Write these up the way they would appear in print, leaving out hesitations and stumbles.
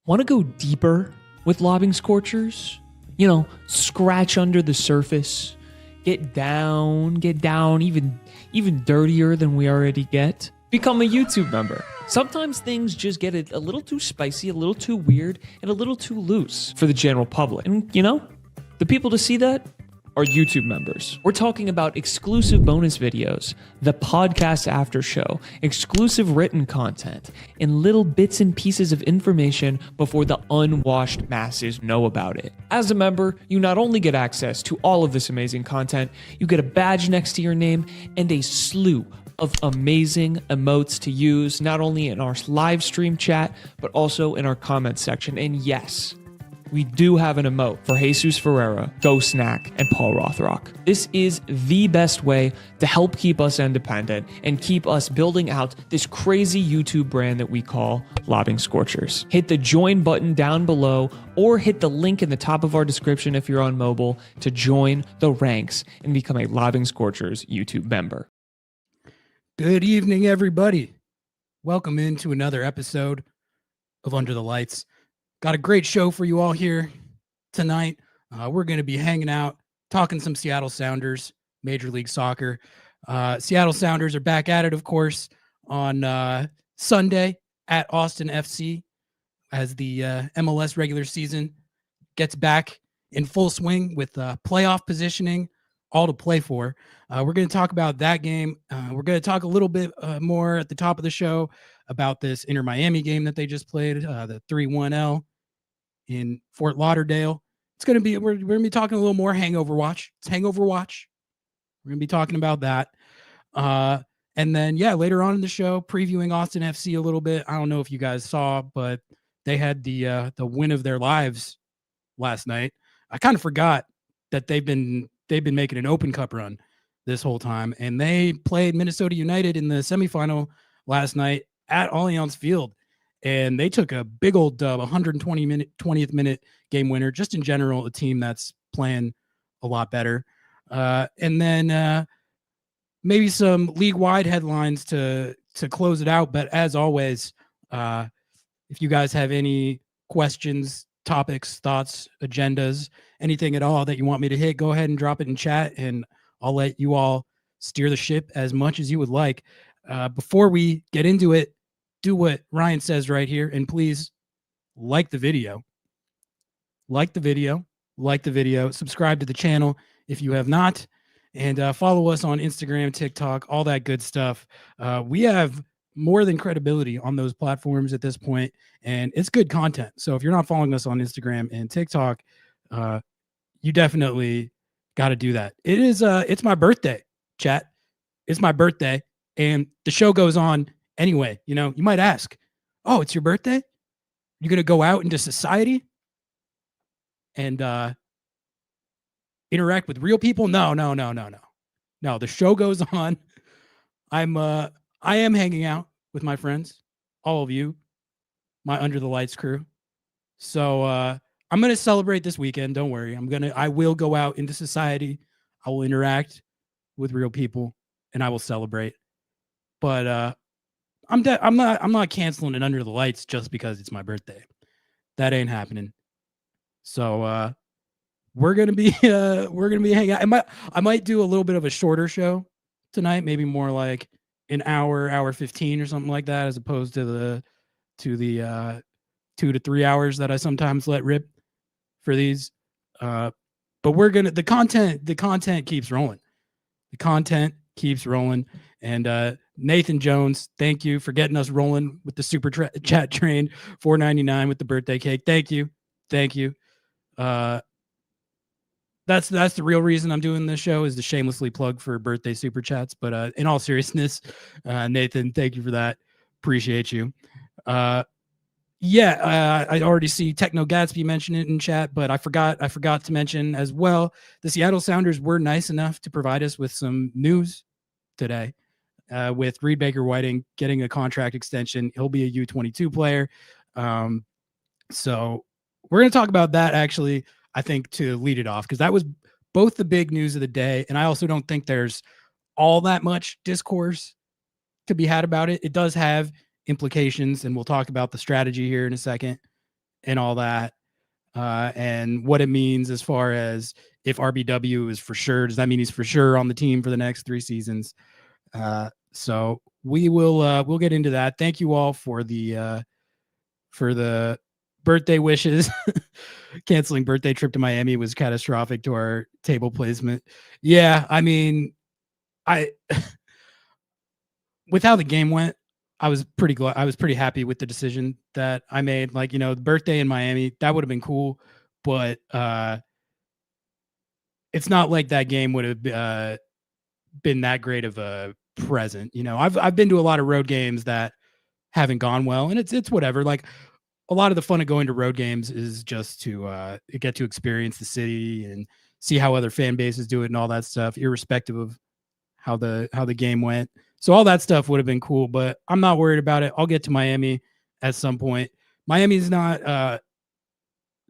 Want to go deeper with Lobbing Scorchers? You know, scratch under the surface, get down even dirtier than we already get? Become a YouTube member. Sometimes things just get a little too spicy, a little too weird, and a little too loose for the general public. And you know, the people to see that are YouTube members. We're talking about exclusive bonus videos, the podcast after show, exclusive written content, and little bits and pieces of information before the unwashed masses know about it. As a member, you not only get access to all of this amazing content, you get a badge next to your name and a slew of amazing emotes to use, not only in our live stream chat, but also in our comment section. And yes, we do have an emote for Jesus Ferreira, Go Snack, and Paul Rothrock. This is the best way to help keep us independent and keep us building out this crazy YouTube brand that we call Lobbing Scorchers. Hit the join button down below or hit the link in the top of our description if you're on mobile to join the ranks and become a Lobbing Scorchers YouTube member. Good evening, everybody. Welcome into another episode of Under the Lights. Got a great show for you all here tonight. We're going to be hanging out, talking some Seattle Sounders, Major League Soccer. Seattle Sounders are back at it, of course, on Sunday at Austin FC as the MLS regular season gets back in full swing with playoff positioning, all to play for. We're going to talk about that game. We're going to talk a little bit more at the top of the show about this Inter Miami game that they just played, the 3-1L in Fort Lauderdale. It's going to be, we're going to be talking a little more Hangover Watch. It's Hangover Watch. We're going to be talking about that. And then, yeah, later on in the show, previewing Austin FC a little bit. I don't know if you guys saw, but they had the win of their lives last night. I kind of forgot that they've been making an Open Cup run this whole time, and they played Minnesota United in the semifinal last night at Allianz Field, and they took a big old dub, 20th minute game winner. Just in general, a team that's playing a lot better. And then maybe some league-wide headlines to close it out. But as always, if you guys have any questions, topics, thoughts, agendas, anything at all that you want me to hit, go ahead and drop it in chat, and I'll let you all steer the ship as much as you would like. Before we get into it, do what Ryan says right here, and please like the video. Like the video, subscribe to the channel if you have not, and follow us on Instagram, TikTok, all that good stuff. We have more than credibility on those platforms at this point, and it's good content. So if you're not following us on Instagram and TikTok, you definitely got to do that. It's my birthday, chat. It's my birthday, and the show goes on anyway. You know, you might ask, oh, it's your birthday? You're going to go out into society and interact with real people? No. No, the show goes on. I am hanging out with my friends, all of you, my Under the Lights crew. So I'm going to celebrate this weekend. Don't worry. I will go out into society. I will interact with real people, and I will celebrate. But I'm not canceling it Under the Lights just because it's my birthday. That ain't happening. So we're gonna be hanging out. I might do a little bit of a shorter show tonight, maybe more like an hour 15 or something like that, as opposed to the 2 to 3 hours that I sometimes let rip for these. But the content keeps rolling. The content keeps rolling. And Nathan Jones, thank you for getting us rolling with the super chat train, $4.99 with the birthday cake. Thank you. That's the real reason I'm doing this show, is to shamelessly plug for birthday super chats. But in all seriousness, Nathan, thank you for that. Appreciate you. I already see Techno Gatsby mention it in chat, but I forgot to mention as well, the Seattle Sounders were nice enough to provide us with some news today, with Reed Baker Whiting getting a contract extension. He'll be a U22 player. So we're going to talk about that, actually, I think, to lead it off, because that was both the big news of the day, and I also don't think there's all that much discourse to be had about it. It does have implications, and we'll talk about the strategy here in a second. and all that, and what it means as far as if RBW is for sure. Does that mean he's for sure on the team for the next 3 seasons? So we'll get into that. Thank you all for the birthday wishes. Canceling birthday trip to Miami was catastrophic to our table placement. Yeah, I mean, I with how the game went, I was pretty happy with the decision that I made. Like, the birthday in Miami, that would have been cool, but it's not like that game would have been that great of a present. I've been to a lot of road games that haven't gone well, and it's whatever. Like, a lot of the fun of going to road games is just to get to experience the city and see how other fan bases do it and all that stuff, irrespective of how the game went. So all that stuff would have been cool, but I'm not worried about it. I'll get to Miami at some point. Miami's not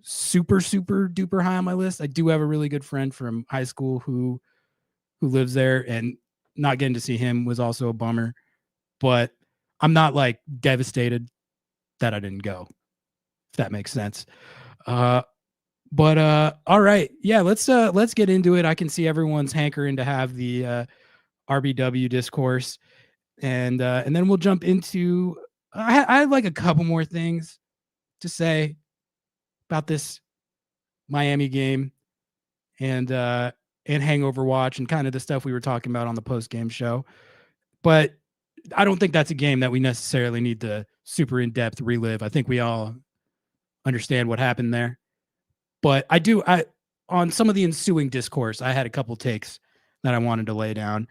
super duper high on my list. I do have a really good friend from high school who lives there, and not getting to see him was also a bummer. But I'm not like devastated that I didn't go, if that makes sense. But all right, yeah, let's get into it. I can see everyone's hankering to have the RBW discourse, and then we'll jump into. I have like a couple more things to say about this Miami game and Hangover watch and kind of the stuff we were talking about on the post game show, but I don't think that's a game that we necessarily need to super in depth relive. I think we all understand what happened there, but I on some of the ensuing discourse, I had a couple takes that I wanted to lay down.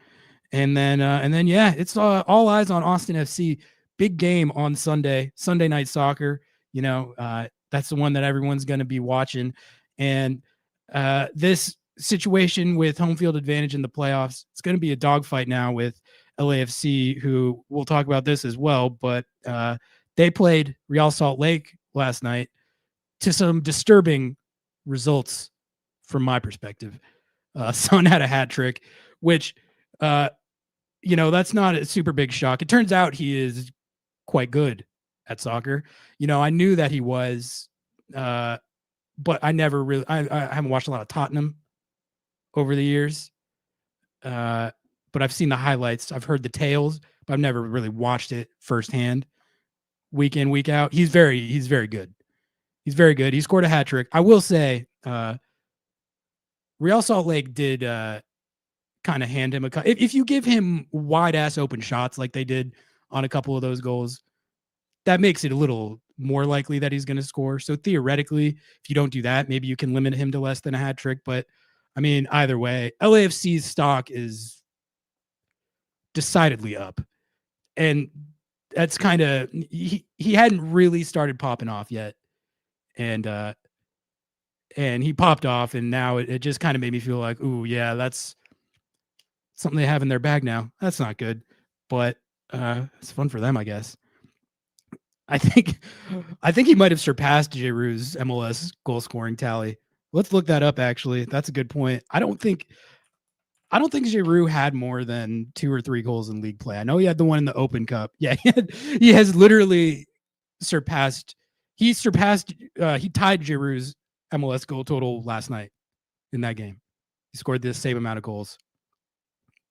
And then, yeah, it's all eyes on Austin FC. Big game on Sunday night soccer. That's the one that everyone's going to be watching. And this situation with home field advantage in the playoffs, it's going to be a dogfight now with LAFC, who we'll talk about this as well. But they played Real Salt Lake last night to some disturbing results from my perspective. Son had a hat trick, which that's not a super big shock. It turns out he is quite good at soccer. I knew that he was, but I never really, I haven't watched a lot of Tottenham over the years. But I've seen the highlights. I've heard the tales, but I've never really watched it firsthand, week in, week out. He's very good. He's very good. He scored a hat trick. I will say, Real Salt Lake did, kind of hand him if you give him wide ass open shots like they did on a couple of those goals, that makes it a little more likely that he's going to score. So theoretically, if you don't do that, maybe you can limit him to less than a hat trick. But I mean, either way, LAFC's stock is decidedly up, and that's kind of he hadn't really started popping off yet, and he popped off, and now it just kind of made me feel like, ooh, yeah, that's something they have in their bag now. That's not good, but it's fun for them, I guess. I think he might have surpassed Giroud's MLS goal scoring tally. Let's look that up. Actually, that's a good point. I don't think Giroud had more than 2 or 3 goals in league play. I know he had the one in the Open Cup. Yeah, he has literally surpassed. He tied Giroud's MLS goal total last night in that game. He scored the same amount of goals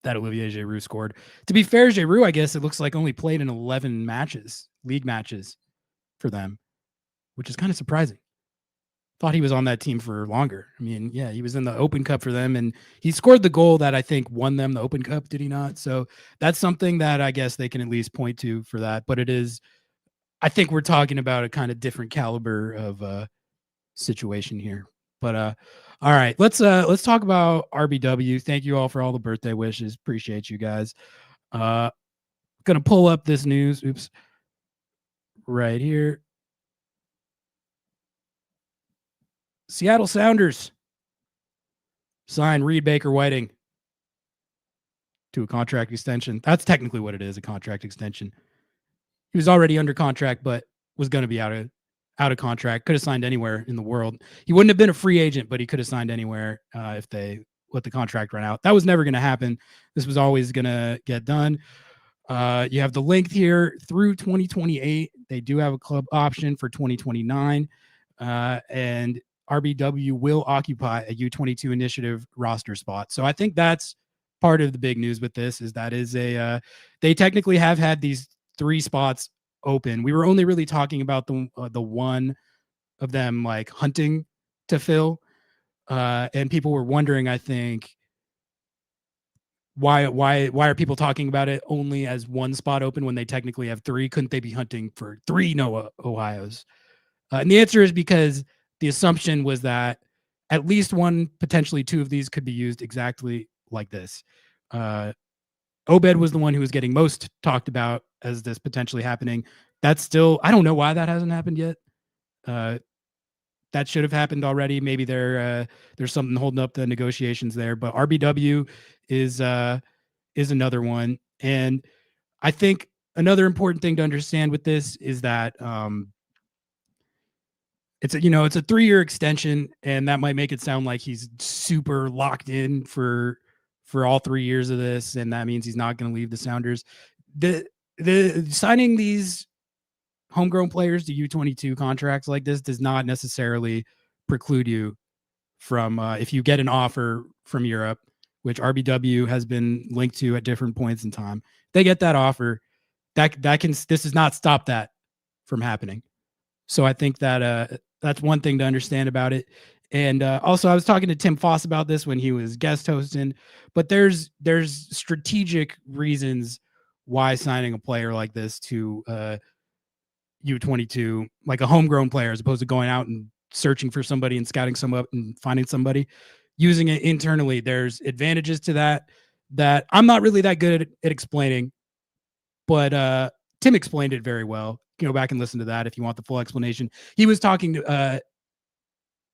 that Olivier Giroud scored. To be fair, Giroud, I guess it looks like only played in 11 league matches for them, which is kind of surprising. Thought he was on that team for longer. I mean, yeah, he was in the Open Cup for them, and he scored the goal that I think won them the Open Cup, did he not? So that's something that I guess they can at least point to for that. But it is, I think we're talking about a kind of different caliber of situation here. But all right, let's talk about RBW. Thank you all for all the birthday wishes. Appreciate you guys. Gonna pull up this news. Oops, right here. Seattle Sounders sign Reed Baker Whiting to a contract extension. That's technically what it is, a contract extension. He was already under contract, but was going to be out of contract. Could have signed anywhere in the world. He wouldn't have been a free agent, but he could have signed anywhere if they let the contract run out. That was never going to happen. This was always going to get done. You have the length here through 2028. They do have a club option for 2029. and RBW will occupy a U22 Initiative roster spot. So I think that's part of the big news with this is that is they technically have had these 3 spots open. We were only really talking about the one of them like hunting to fill, and people were wondering, I think, why are people talking about it only as 1 spot open when they technically have 3? Couldn't they be hunting for 3 Noah Ohios? And the answer is because the assumption was that at least 1, potentially 2 of these could be used exactly like this. Obed was the one who was getting most talked about as this potentially happening. That's still, I don't know why that hasn't happened yet. That should have happened already. Maybe there's something holding up the negotiations there. But RBW is another one, and I think another important thing to understand with this is that it's a 3-year extension, and that might make it sound like he's super locked in for all 3 years of this, and that means he's not going to leave the Sounders. The signing these homegrown players to U22 contracts like this does not necessarily preclude you from if you get an offer from Europe, which RBW has been linked to at different points in time. They get that offer, this does not stop that from happening. So I think that that's one thing to understand about it. And also, I was talking to Tim Foss about this when he was guest hosting, but there's strategic reasons why signing a player like this to U22, like a homegrown player, as opposed to going out and searching for somebody and scouting some up and finding somebody, using it internally. There's advantages to that I'm not really that good at explaining, but Tim explained it very well. You go back and listen to that if you want the full explanation. He was talking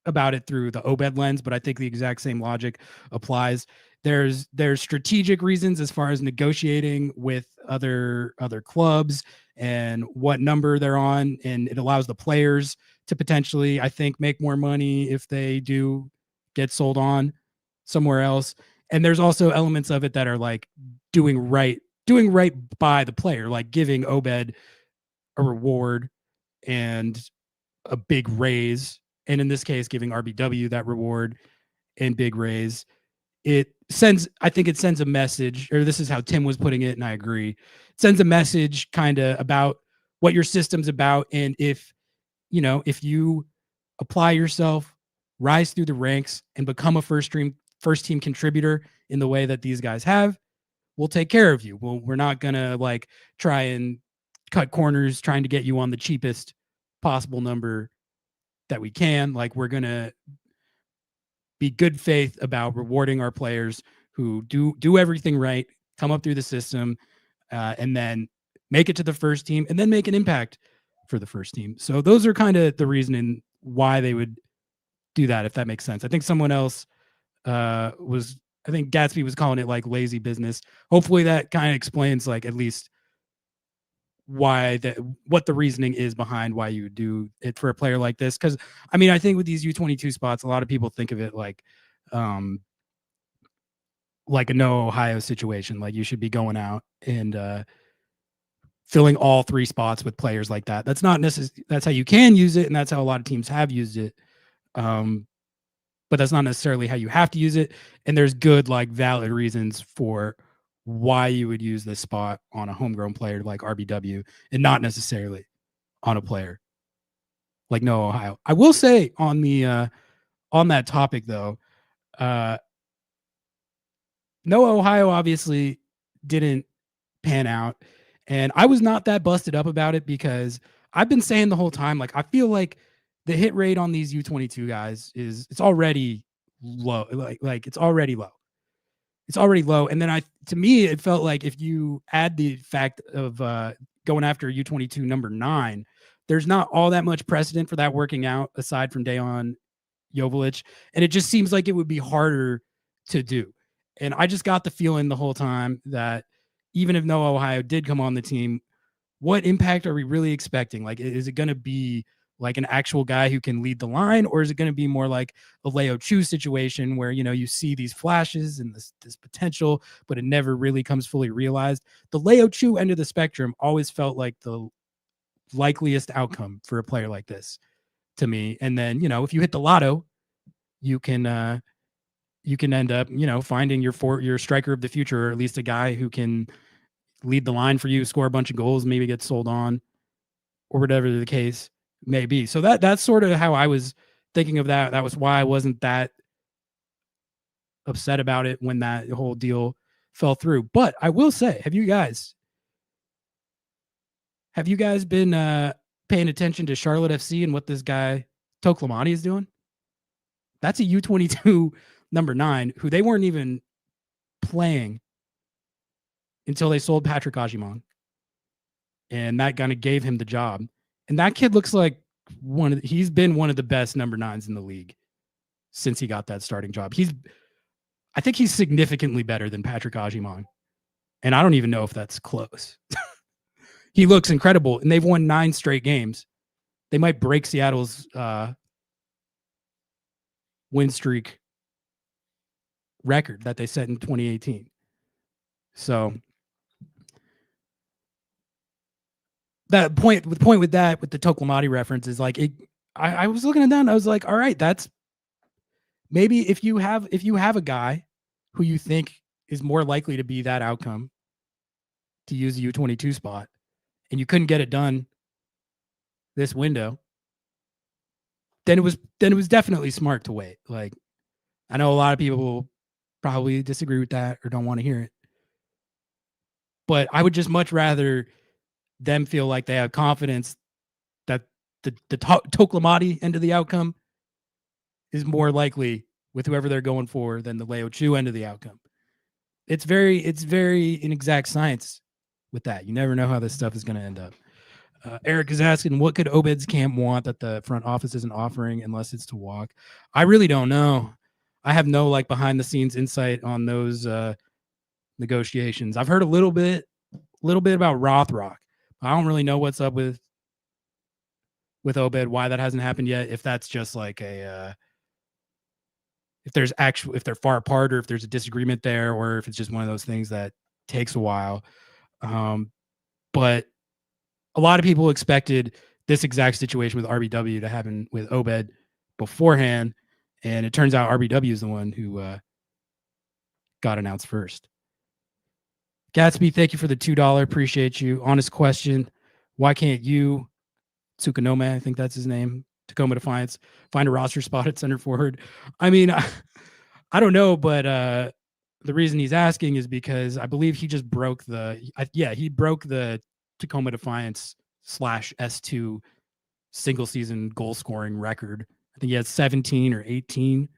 about it through the Obed lens, but I think the exact same logic applies. There's strategic reasons as far as negotiating with other clubs and what number they're on, and it allows the players to potentially, I think, make more money if they do get sold on somewhere else. And there's also elements of it that are like doing right by the player, like giving Obed a reward and a big raise, and in this case giving RBW that reward and big raise. I think it sends a message, or this is how Tim was putting it, and I agree. It sends a message kind of about what your system's about, and if you apply yourself, rise through the ranks, and become a first team contributor in the way that these guys have, we'll take care of you. We're not gonna like try and cut corners trying to get you on the cheapest possible number that we can. Like, we're gonna be good faith about rewarding our players who do everything right, come up through the system, and then make it to the first team, and then make an impact for the first team. So those are kind of the reasoning why they would do that, if that makes sense. I think someone else I think Gatsby was calling it like lazy business. Hopefully that kind of explains like at least what the reasoning is behind why you would do it for a player like this. Because I mean, I think with these U22 spots, a lot of people think of it like a no Ohio situation. Like, you should be going out and filling all 3 spots with players like that. That's not necessarily, that's how you can use it, and that's how a lot of teams have used it. But that's not necessarily how you have to use it. And there's good, like, valid reasons for why you would use this spot on a homegrown player like RBW and not necessarily on a player like Noah Ohio. I will say on that topic though, Noah Ohio obviously didn't pan out, and I was not that busted up about it because I've been saying the whole time, like, I feel like the hit rate on these U22 guys it's already low. Like it's already low. It's already low. And then to me, it felt like if you add the fact of going after U22 number 9, there's not all that much precedent for that working out aside from Dejan Joveljic. And it just seems like it would be harder to do. And I just got the feeling the whole time that even if Noah Ohio did come on the team, what impact are we really expecting? Like, is it going to be like an actual guy who can lead the line, or is it going to be more like a Leo Chu situation where, you see these flashes and this potential, but it never really comes fully realized? The Leo Chu end of the spectrum always felt like the likeliest outcome for a player like this, to me. And then, if you hit the lotto, you can end up, finding your striker of the future, or at least a guy who can lead the line for you, score a bunch of goals, maybe get sold on, or whatever the case may be. So that's sort of how I was thinking of that. That was why I wasn't that upset about it when that whole deal fell through. But I will say, have you guys been paying attention to Charlotte FC and what this guy Toklamani is doing? That's a U22 number 9 who they weren't even playing until they sold Patrick Ajimon. And that kind of gave him the job. And that kid looks like he's been one of the best number 9s in the league since he got that starting job. I think he's significantly better than Patrick Ajimon. And I don't even know if that's close. He looks incredible. And they've won 9 straight games. They might break Seattle's win streak record that they set in 2018. So that point with the Toklamani reference is like I was looking at that and I was like, all right, that's maybe if you have a guy who you think is more likely to be that outcome to use a U22 spot and you couldn't get it done this window, then it was definitely smart to wait. Like, I know a lot of people will probably disagree with that or don't want to hear it, but I would just much rather them feel like they have confidence that the Toklamani end of the outcome is more likely with whoever they're going for than the Leo Chu end of the outcome. It's very inexact science with that. You never know how this stuff is going to end up. Eric is asking, what could Obed's camp want that the front office isn't offering unless it's to walk? I really don't know. I have no behind the scenes insight on those negotiations. I've heard a little bit about Rothrock. I don't really know what's up with Obed, why that hasn't happened yet. If that's just like if they're far apart, or if there's a disagreement there, or if it's just one of those things that takes a while. But a lot of people expected this exact situation with RBW to happen with Obed beforehand, and it turns out RBW is the one who got announced first. Gatsby, thank you for the $2. Appreciate you. Honest question. Why can't you, Tsukanome, I think that's his name, Tacoma Defiance, find a roster spot at center forward? I mean, I don't know, but the reason he's asking is because I believe he just broke he broke the Tacoma Defiance /S2 single season goal scoring record. I think he has 17 or 18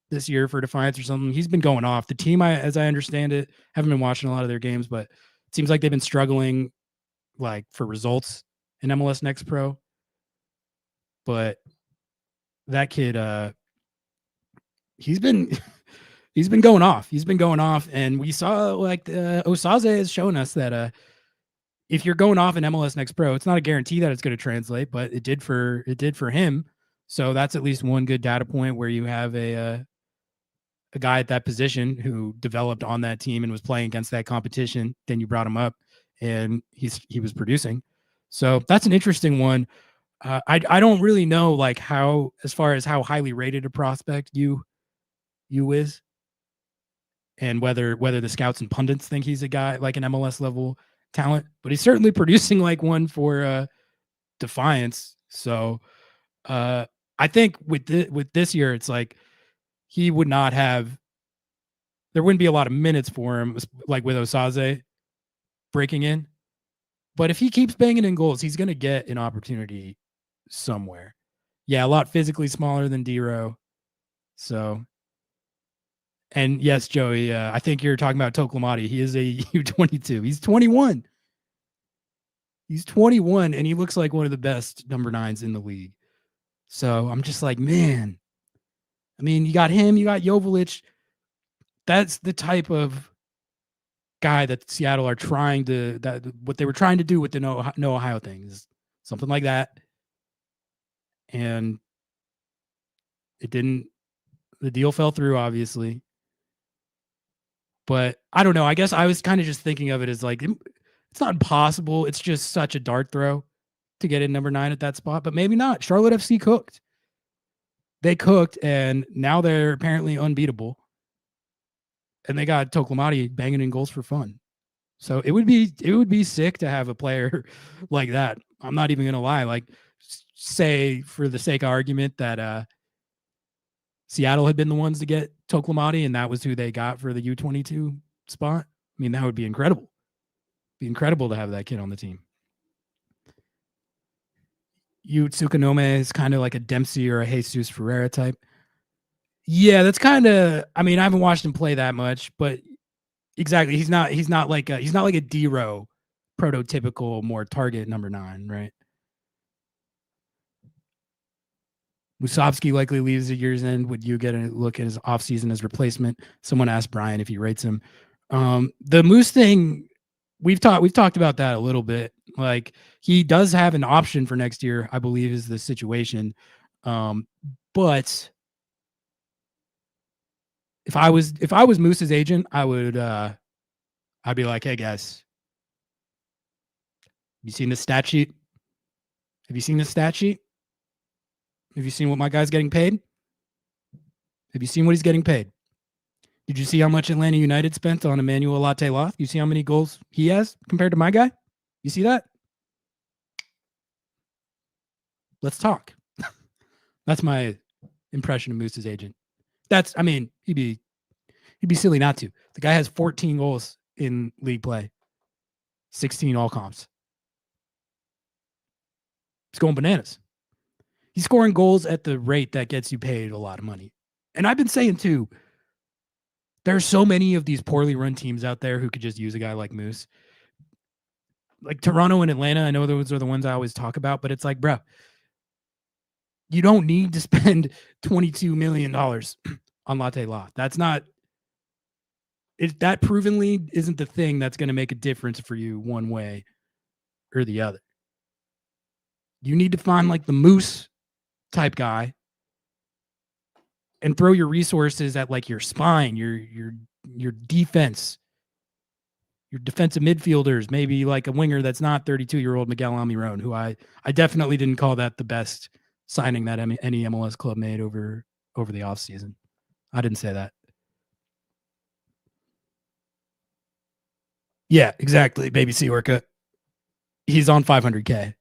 this year for Defiance or something. He's been going off. The team, as I understand it, haven't been watching a lot of their games, but it seems like they've been struggling for results in MLS Next Pro. But that kid, he's been going off. He's been going off, and we saw Osaze has shown us that if you're going off in MLS Next Pro, it's not a guarantee that it's going to translate, but it did for him. So that's at least one good data point where you have a guy at that position who developed on that team and was playing against that competition. Then you brought him up, and he was producing. So that's an interesting one. I don't really know how, as far as how highly rated a prospect you is, and whether the scouts and pundits think he's a guy like an MLS level talent, but he's certainly producing one for Defiance. So I think with this year, it's he would not have, there wouldn't be a lot of minutes for him, with Osaze breaking in. But if he keeps banging in goals, he's going to get an opportunity somewhere. Yeah, a lot physically smaller than D-Row. So, and yes, Joey, I think you're talking about Toklamati. He is a U22. He's 21. He's 21, and he looks like one of the best number 9s in the league. So I'm just man. I mean, you got him, you got Joveljic. That's the type of guy that Seattle are trying to, what they were trying to do with the No Ohio thing is something like that. And it didn't, the deal fell through, obviously. But I don't know. I guess I was kind of just thinking of it as it's not impossible. It's just such a dart throw to get in number 9 at that spot, but maybe not. Charlotte FC cooked. They cooked, and now they're apparently unbeatable. And they got Toklamati banging in goals for fun. So it would be sick to have a player like that. I'm not even gonna lie. Like, say for the sake of argument that Seattle had been the ones to get Toklamati, and that was who they got for the U22 spot. I mean, that would be incredible. Be incredible to have that kid on the team. Yu Tsukunome is kind of like a Dempsey or a Jesus Ferreira type. Yeah, that's kind of. I mean, I haven't watched him play that much, but exactly, he's not like a D-Row prototypical more target number 9, right? Musovsky likely leaves at year's end. Would you get a look at his offseason as replacement? Someone asked Brian if he rates him. The Moose thing, we've talked about that a little bit. Like, he does have an option for next year, I believe, is the situation. But if I was Moose's agent, I'd be like, hey guys, have you seen the stat sheet? Have you seen the stat sheet? Have you seen what my guy's getting paid? Have you seen what he's getting paid? Did you see how much Atlanta United spent on Emmanuel Latte Loth? You see how many goals he has compared to my guy? You see that? Let's talk. That's my impression of Moose's agent. I mean, he'd be silly not to. The guy has 14 goals in league play, 16 all comps. He's going bananas. He's scoring goals at the rate that gets you paid a lot of money. And I've been saying too, there's so many of these poorly run teams out there who could just use a guy like Moose. Like Toronto and Atlanta, I know those are the ones I always talk about, but it's like, bro, you don't need to spend $22 million on Latte Loth. That's not, that provenly isn't the thing that's going to make a difference for you one way or the other. You need to find like the Moose type guy and throw your resources at like your spine, your defense, your defensive midfielders, maybe like a winger that's not 32-year-old Miguel Almiron, who I definitely didn't call that the best signing that any MLS club made over the offseason. I didn't say that. Yeah, exactly. Baby C Orca. He's on 500K.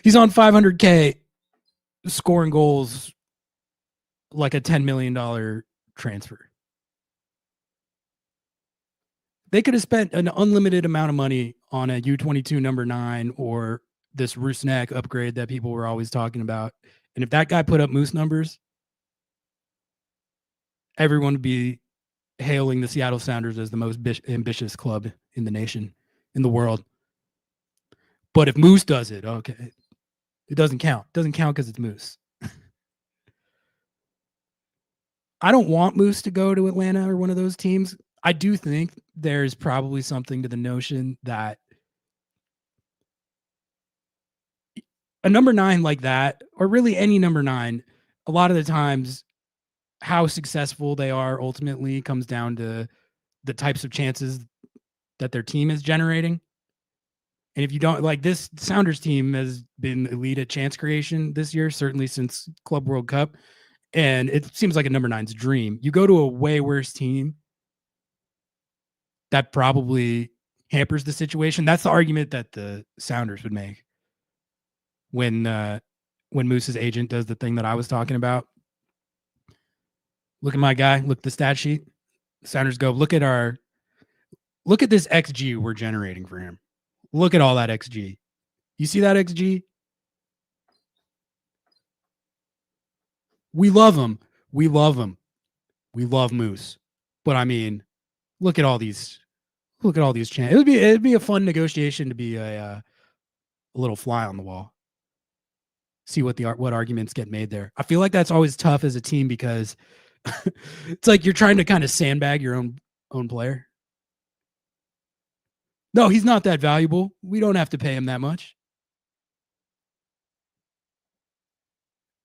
He's on 500K scoring goals like a $10 million transfer. They could have spent an unlimited amount of money on a U22 number 9 or this Rusnak upgrade that people were always talking about. And if that guy put up Moose numbers, everyone would be hailing the Seattle Sounders as the most ambitious club in the nation, in the world. But if Moose does it, okay, it doesn't count. It doesn't count because it's Moose. I don't want Moose to go to Atlanta or one of those teams. I do think there's probably something to the notion that a number 9 like that, or really any number 9, a lot of the times how successful they are ultimately comes down to the types of chances that their team is generating. And if you don't, like, this Sounders team has been elite at chance creation this year, certainly since Club World Cup. And it seems like a number 9's dream. You go to a way worse team, that probably hampers the situation. That's the argument that the Sounders would make when Moose's agent does the thing that I was talking about. Look at my guy. Look at the stat sheet. Sounders go, look at this XG we're generating for him. Look at all that XG. You see that XG? We love him. We love him. We love Moose. But I mean, look at all these chances. It'd be a fun negotiation to be a little fly on the wall. See what arguments get made there. I feel like that's always tough as a team because it's like you're trying to kind of sandbag your own player. No, he's not that valuable. We don't have to pay him that much.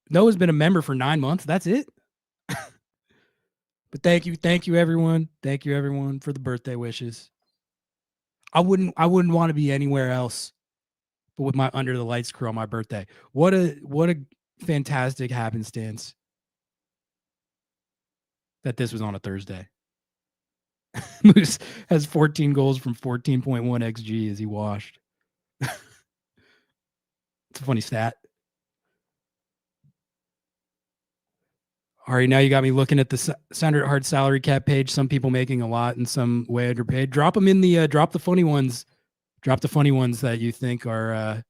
Noah's been a member for 9 months. That's it. But thank you everyone. Thank you everyone for the birthday wishes. I wouldn't want to be anywhere else but with my Under the Lights crew on my birthday. What a fantastic happenstance that this was on a Thursday. Moose has 14 goals from 14.1 XG as he washed. It's a funny stat. All right, now you got me looking at the Standard Hard salary cap page. Some people making a lot and some way underpaid. Drop them in the drop the funny ones. Drop the funny ones that you think are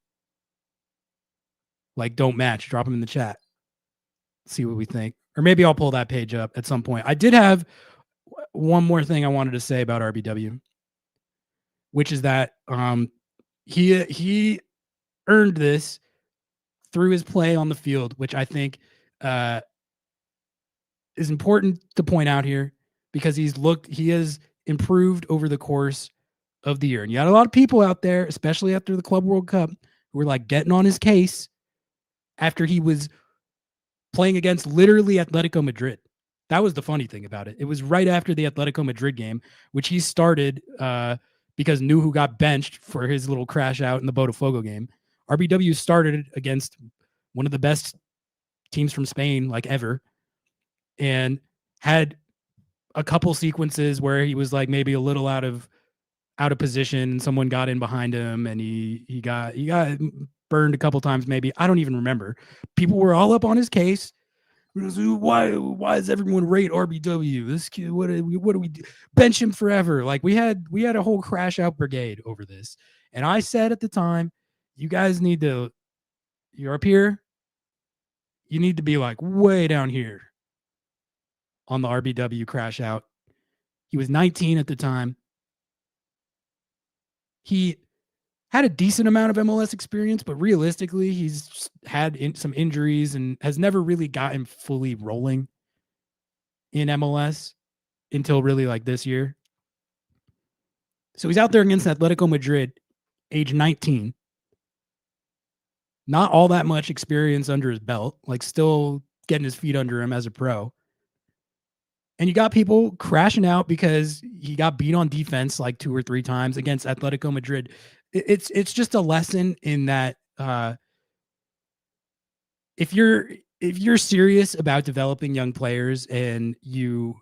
like don't match. Drop them in the chat. See what we think. Or maybe I'll pull that page up at some point. I did have one more thing I wanted to say about RBW, which is that he earned this through his play on the field, which I think is important to point out here because he has improved over the course of the year. And you had a lot of people out there, especially after the Club World Cup, who were like getting on his case after he was playing against literally Atletico Madrid. That was the funny thing about it. It was right after the Atletico Madrid game, which he started because Nuhu got benched for his little crash out in the Botafogo game. RBW started against one of the best teams from Spain like ever and had a couple sequences where he was like maybe a little out of position and someone got in behind him and he got burned a couple times maybe. I don't even remember. People were all up on his case. Why does everyone rate RBW? This kid, what do we do? Bench him forever? Like we had a whole crash out brigade over this. And I said at the time, you guys need to, you're up here, you need to be like way down here on the RBW crash out. He was 19 at the time. He had a decent amount of MLS experience, but realistically, he's had some injuries and has never really gotten fully rolling in MLS until really like this year. So he's out there against Atletico Madrid, age 19. Not all that much experience under his belt, like still getting his feet under him as a pro. And you got people crashing out because he got beat on defense like 2 or 3 times against Atletico Madrid. It's just a lesson in that if you're serious about developing young players and you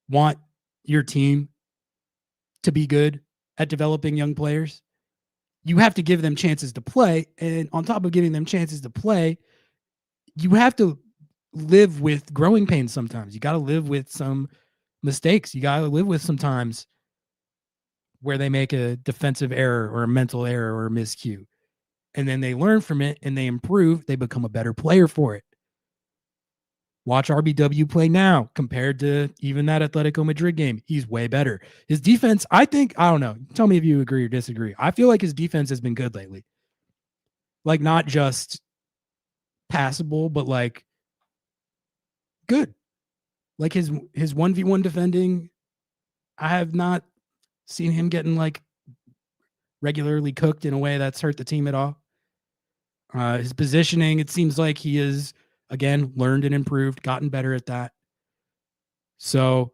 want your team to be good at developing young players, you have to give them chances to play. And on top of giving them chances to play, you have to live with growing pains sometimes. You got to live with some mistakes. You got to live with some times where they make a defensive error or a mental error or a miscue. And then they learn from it and they improve. They become a better player for it. Watch RBW play now compared to even that Atletico Madrid game. He's way better. His defense, I think, I don't know. Tell me if you agree or disagree. I feel like his defense has been good lately. Like not just passable, but like good. Like his 1v1 defending, I have not seen him getting like regularly cooked in a way that's hurt the team at all. His positioning, it seems like he is, again, learned and improved, gotten better at that. So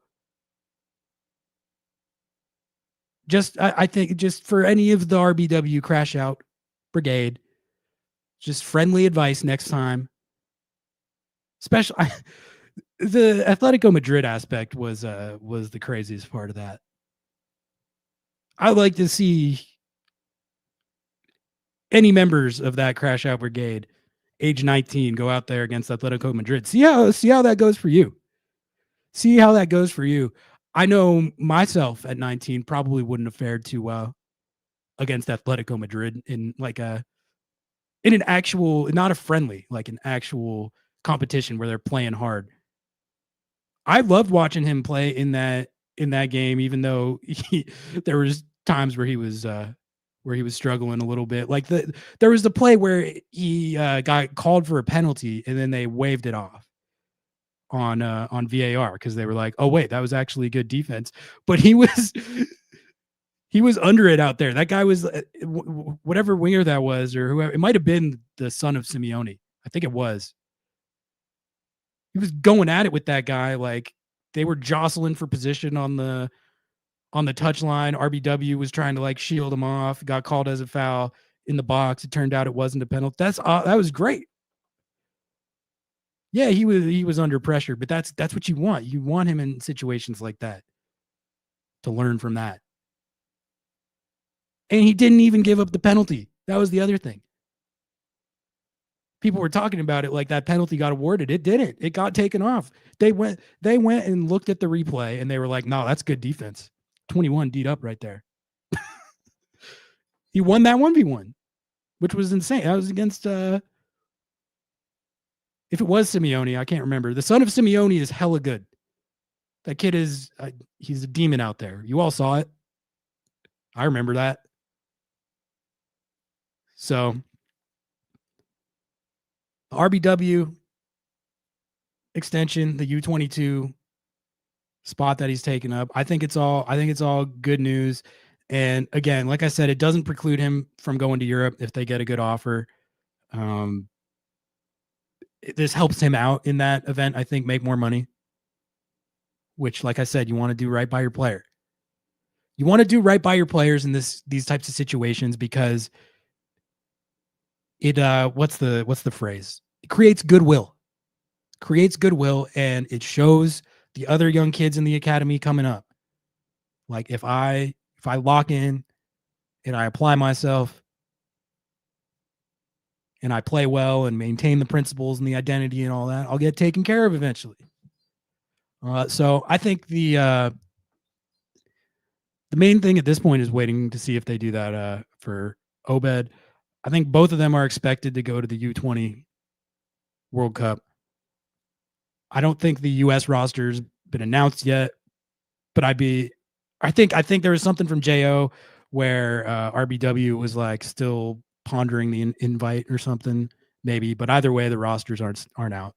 I think just for any of the RBW crash out brigade, just friendly advice next time. Especially the Atletico Madrid aspect was the craziest part of that. I like to see any members of that crash out brigade, age 19, go out there against Atletico Madrid. See how that goes for you. See how that goes for you. I know myself at 19 probably wouldn't have fared too well against Atletico Madrid in an actual, not a friendly, like an actual competition where they're playing hard. I loved watching him play in that game, even though there was times where he was struggling a little bit. Like there was the play where he got called for a penalty and then they waved it off on VAR because they were like, oh wait, that was actually good defense. But he was under it out there. That guy was whatever winger that was, or whoever. It might have been the son of Simeone. I think it was. He was going at it with that guy. Like they were jostling for position on the touchline. RBW was trying to like shield him off, got called as a foul. in the box. It turned out it wasn't a penalty. That was great. Yeah, he was under pressure, but that's what you want. You want him in situations like that to learn from that. And he didn't even give up the penalty. That was the other thing. People were talking about it like that penalty got awarded. It didn't. It got taken off. They went and looked at the replay and they were like, "No, that's good defense. 21 D'd up right there." He won that 1v1, which was insane. That was against if it was Simeone, I can't remember. The son of Simeone is hella good. That kid is he's a demon out there. You all saw it. I remember that. So RBW extension, the U22 spot that he's taken up. I think it's all good news. And again, like I said, it doesn't preclude him from going to Europe if they get a good offer. This helps him out in that event, I think, make more money, which, like I said, you want to do right by your player. You want to do right by your players in these types of situations because it what's the phrase? It creates goodwill. And it shows the other young kids in the academy coming up. Like if I lock in and I apply myself and I play well and maintain the principles and the identity and all that, I'll get taken care of eventually. So I think the main thing at this point is waiting to see if they do that for Obed. I think both of them are expected to go to the U20 World Cup. I don't think the U.S. roster's been announced yet, but I think there was something from Jo where RBW was like still pondering the invite or something, maybe. But either way, the rosters aren't out.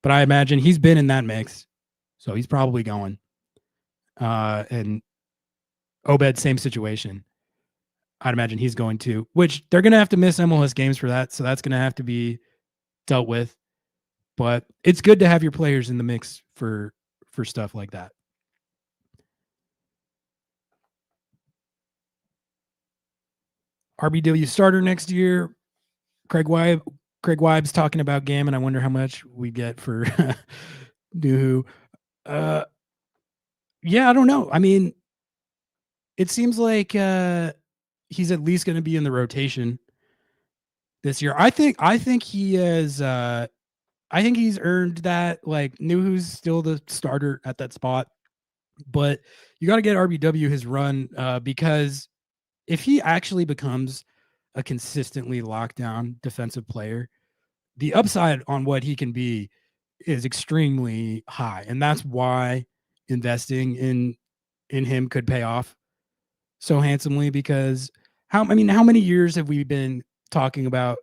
But I imagine he's been in that mix, so he's probably going. And Obed, same situation. I'd imagine he's going to, which they're going to have to miss MLS games for that, so that's going to have to be dealt with. But it's good to have your players in the mix for stuff like that. RBW starter next year. Craig Weib's talking about Gam, and I wonder how much we get for Nuhu. Yeah, I don't know. I mean, it seems like he's at least going to be in the rotation this year. I think he is. I think he's earned that. Like Nuhu's still the starter at that spot, but you got to get RBW his run because if he actually becomes a consistently locked down defensive player, the upside on what he can be is extremely high, and that's why investing in him could pay off so handsomely. Because how many years have we been talking about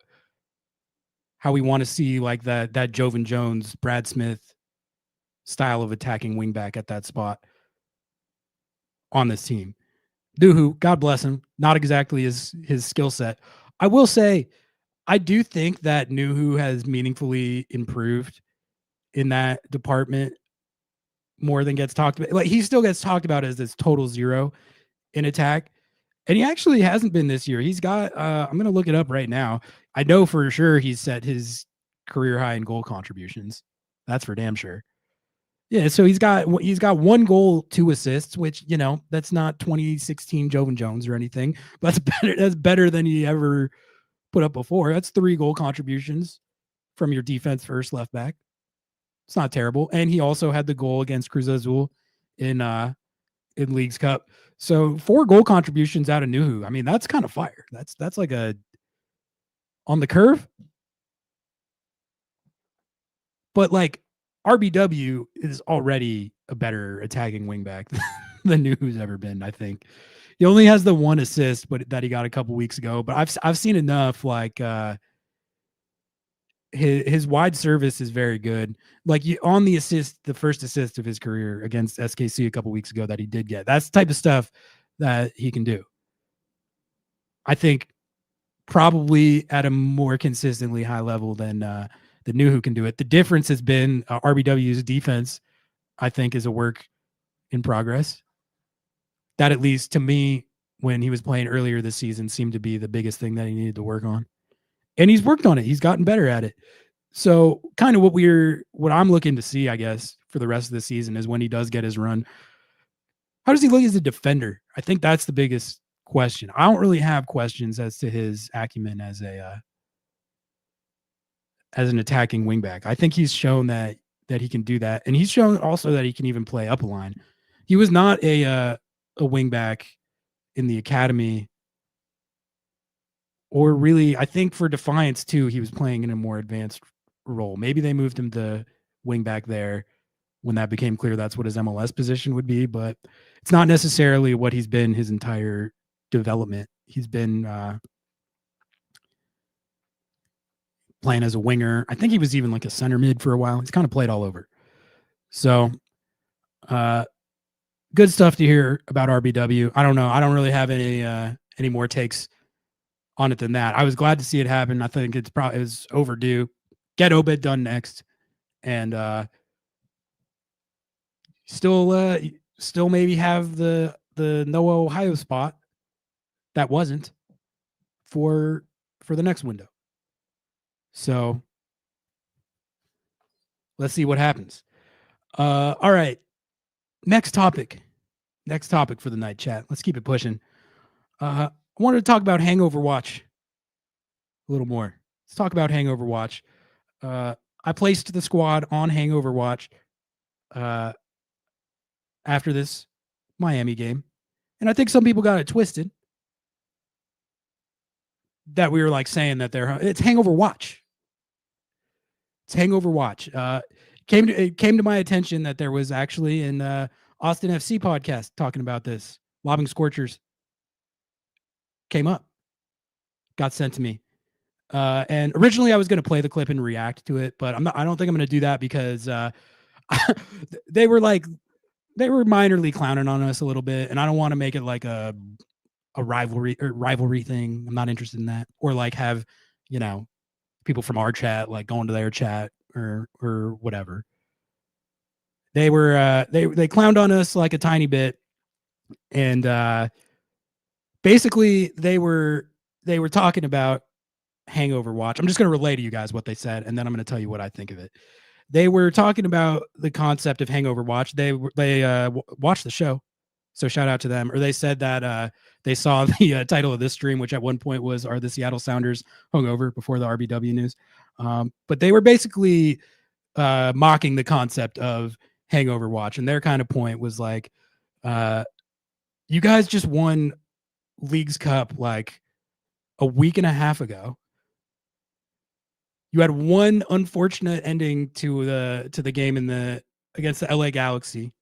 how we want to see like that Jovan Jones, Brad Smith style of attacking wingback at that spot on this team? Nuhu, God bless him, not exactly his skill set. I will say, I do think that Nuhu has meaningfully improved in that department more than gets talked about. Like he still gets talked about as this total zero in attack, and he actually hasn't been this year. He's got I'm going to look it up right now. I know for sure he's set his career high in goal contributions. That's for damn sure. Yeah, so he's got 1 goal, 2 assists, which, you know, that's not 2016 Jovan Jones or anything, but that's better than he ever put up before. That's 3 goal contributions from your defense first left back. It's not terrible. And he also had the goal against Cruz Azul in Leagues Cup. So 4 goal contributions out of Nuhu. I mean, that's kind of fire. That's like a on the curve. But like RBW is already a better attacking wingback than Nuhu's ever been, I think. He only has the 1 assist, but that he got a couple weeks ago. But I've seen enough. Like his wide service is very good. Like on the assist, the first assist of his career against SKC a couple weeks ago that he did get. That's the type of stuff that he can do. I think probably at a more consistently high level than the Nuhu can do it. The difference has been RBW's defense, I think, is a work in progress. That, at least to me, when he was playing earlier this season seemed to be the biggest thing that he needed to work on. And he's worked on it. He's gotten better at it. So kind of what I'm looking to see, I guess, for the rest of the season is when he does get his run. How does he look as a defender? I think that's the biggest question. I don't really have questions as to his acumen as an attacking wingback. I think he's shown that he can do that, and he's shown also that he can even play up a line. He was not a wingback in the academy, or really, I think for Defiance too, he was playing in a more advanced role. Maybe they moved him to wingback there when that became clear that's what his MLS position would be, but it's not necessarily what he's been his entire development. He's been playing as a winger. I think he was even like a center mid for a while. He's kind of played all over. So good stuff to hear about RBW. I don't know. I don't really have any more takes on it than that. I was glad to see it happen. I think it was overdue. Get Obed done next. And still maybe have the Noah Ohio spot that wasn't for the next window. So let's see what happens. All right. Next topic for the night, chat. Let's keep it pushing. I wanted to talk about Hangover Watch a little more. Let's talk about Hangover Watch. I placed the squad on Hangover Watch after this Miami game. And I think some people got it twisted that we were like saying that it's Hangover Watch. It's Hangover Watch. It came to my attention that there was actually an Austin FC podcast talking about this. Lobbing Scorchers came up, got sent to me. And originally I was going to play the clip and react to it, but I don't think I'm going to do that because they were minorly clowning on us a little bit, and I don't want to make it like a rivalry thing. I'm not interested in that, or like have people from our chat like going to their chat or whatever. They were they clowned on us like a tiny bit, and basically they were talking about Hangover Watch. I'm just going to relay to you guys what they said, and then I'm going to tell you what I think of it. They were talking about the concept of Hangover Watch. They watched the show, so shout out to them. Or they said that they saw the title of this stream, which at one point was "Are the Seattle Sounders hungover?" before the RBW news. But they were basically mocking the concept of Hangover Watch, and their kind of point was like, "You guys just won Leagues Cup like a week and a half ago. You had one unfortunate ending to the game against the LA Galaxy,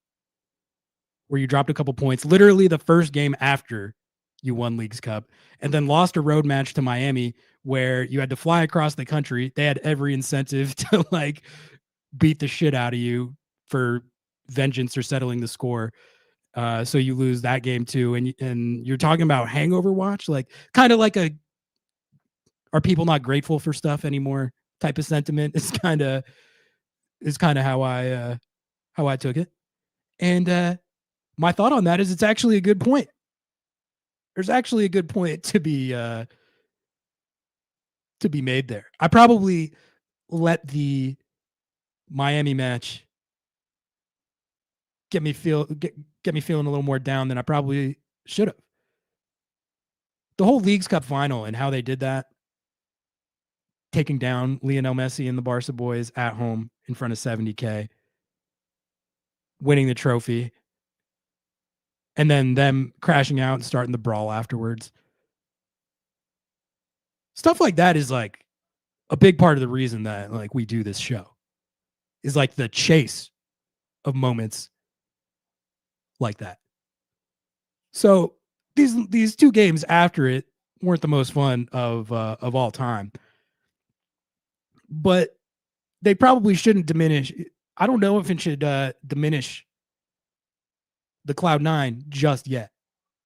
where you dropped a couple points, literally the first game after you won Leagues Cup, and then lost a road match to Miami where you had to fly across the country. They had every incentive to like beat the shit out of you for vengeance or settling the score. So you lose that game too. And you're talking about Hangover Watch, like kind of like are people not grateful for stuff anymore type of sentiment is kind of how I took it. And my thought on that is it's actually a good point. There's actually a good point to be made there. I probably let the Miami match get me feeling a little more down than I probably should have. The whole Leagues Cup final and how they did that, taking down Lionel Messi and the Barca Boys at home in front of 70K, winning the trophy, and then them crashing out and starting the brawl afterwards. Stuff like that is like a big part of the reason that like we do this show, is like the chase of moments like that. So these two games after it weren't the most fun of all time, but they probably shouldn't diminish. I don't know if it should diminish the Cloud9 just yet.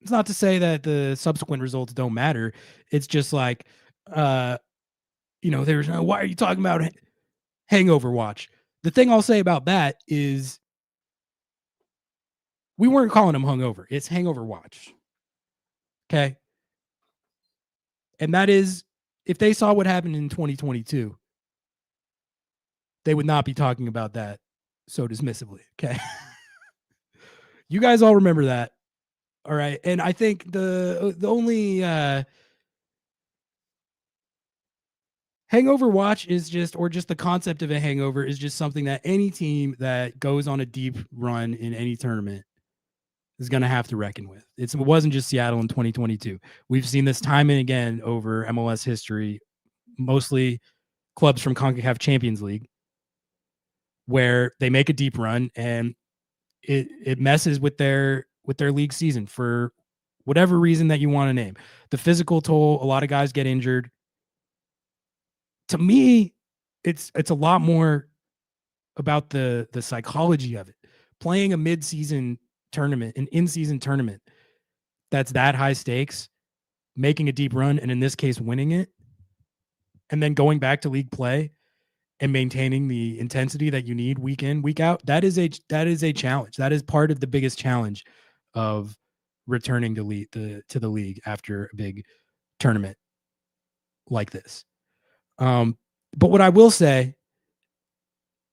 It's not to say that the subsequent results don't matter. It's just like, there's no, why are you talking about Hangover Watch? The thing I'll say about that is we weren't calling them hungover. It's Hangover Watch. Okay. And that is, if they saw what happened in 2022, they would not be talking about that so dismissively. Okay. You guys all remember that. All right. And I think the only hangover watch is just, or just the concept of a hangover is just something that any team that goes on a deep run in any tournament is going to have to reckon with. It wasn't just Seattle in 2022. We've seen this time and again over MLS history, mostly clubs from CONCACAF Champions League, where they make a deep run and it messes with their league season for whatever reason that you want to name. The physical toll, a lot of guys get injured. To me, it's a lot more about the psychology of it. Playing a mid-season tournament, an in-season tournament that's that high stakes, making a deep run, and in this case, winning it, and then going back to league play and maintaining the intensity that you need week in, week out, that is a challenge. That is part of the biggest challenge of returning to the league after a big tournament like this. But what I will say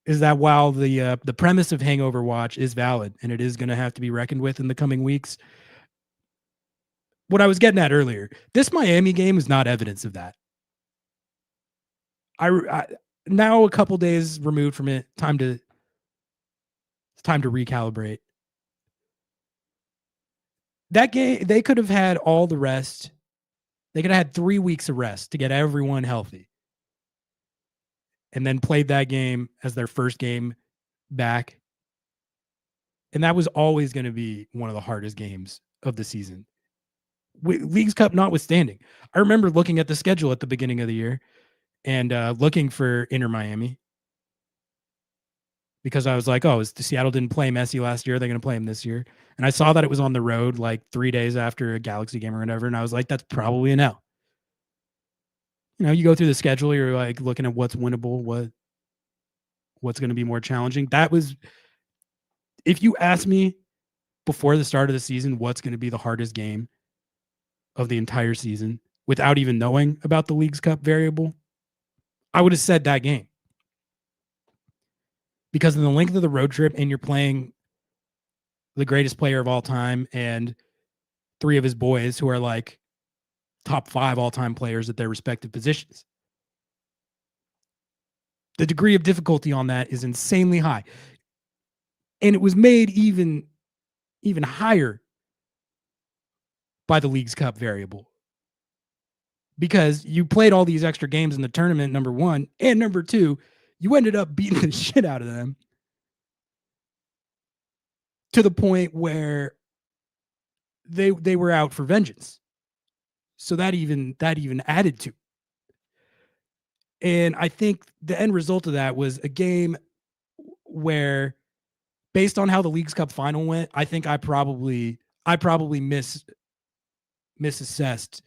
is that while the premise of Hangover Watch is valid and it is going to have to be reckoned with in the coming weeks, what I was getting at earlier, this Miami game is not evidence of that. I now a couple days removed from it, time to recalibrate. That game, they could have had all the rest. They could have had 3 weeks of rest to get everyone healthy, and then played that game as their first game back. And that was always going to be one of the hardest games of the season, Leagues Cup notwithstanding. I remember looking at the schedule at the beginning of the year and looking for Inter Miami, because I was like, oh, Seattle didn't play Messi last year. They're going to play him this year. And I saw that it was on the road like 3 days after a Galaxy game or whatever. And I was like, that's probably an L. You know, you go through the schedule, you're like looking at what's winnable, what's going to be more challenging. That was, if you ask me before the start of the season, what's going to be the hardest game of the entire season without even knowing about the Leagues Cup variable, I would have said that game. Because of the length of the road trip, and you're playing the greatest player of all time and 3 of his boys who are like top 5 all-time players at their respective positions. The degree of difficulty on that is insanely high. And it was made even higher by the Leagues Cup variable, because you played all these extra games in the tournament, number one, and number two, you ended up beating the shit out of them to the point where they were out for vengeance. So that even added to. And I think the end result of that was a game where, based on how the Leagues Cup final went, I think I probably misassessed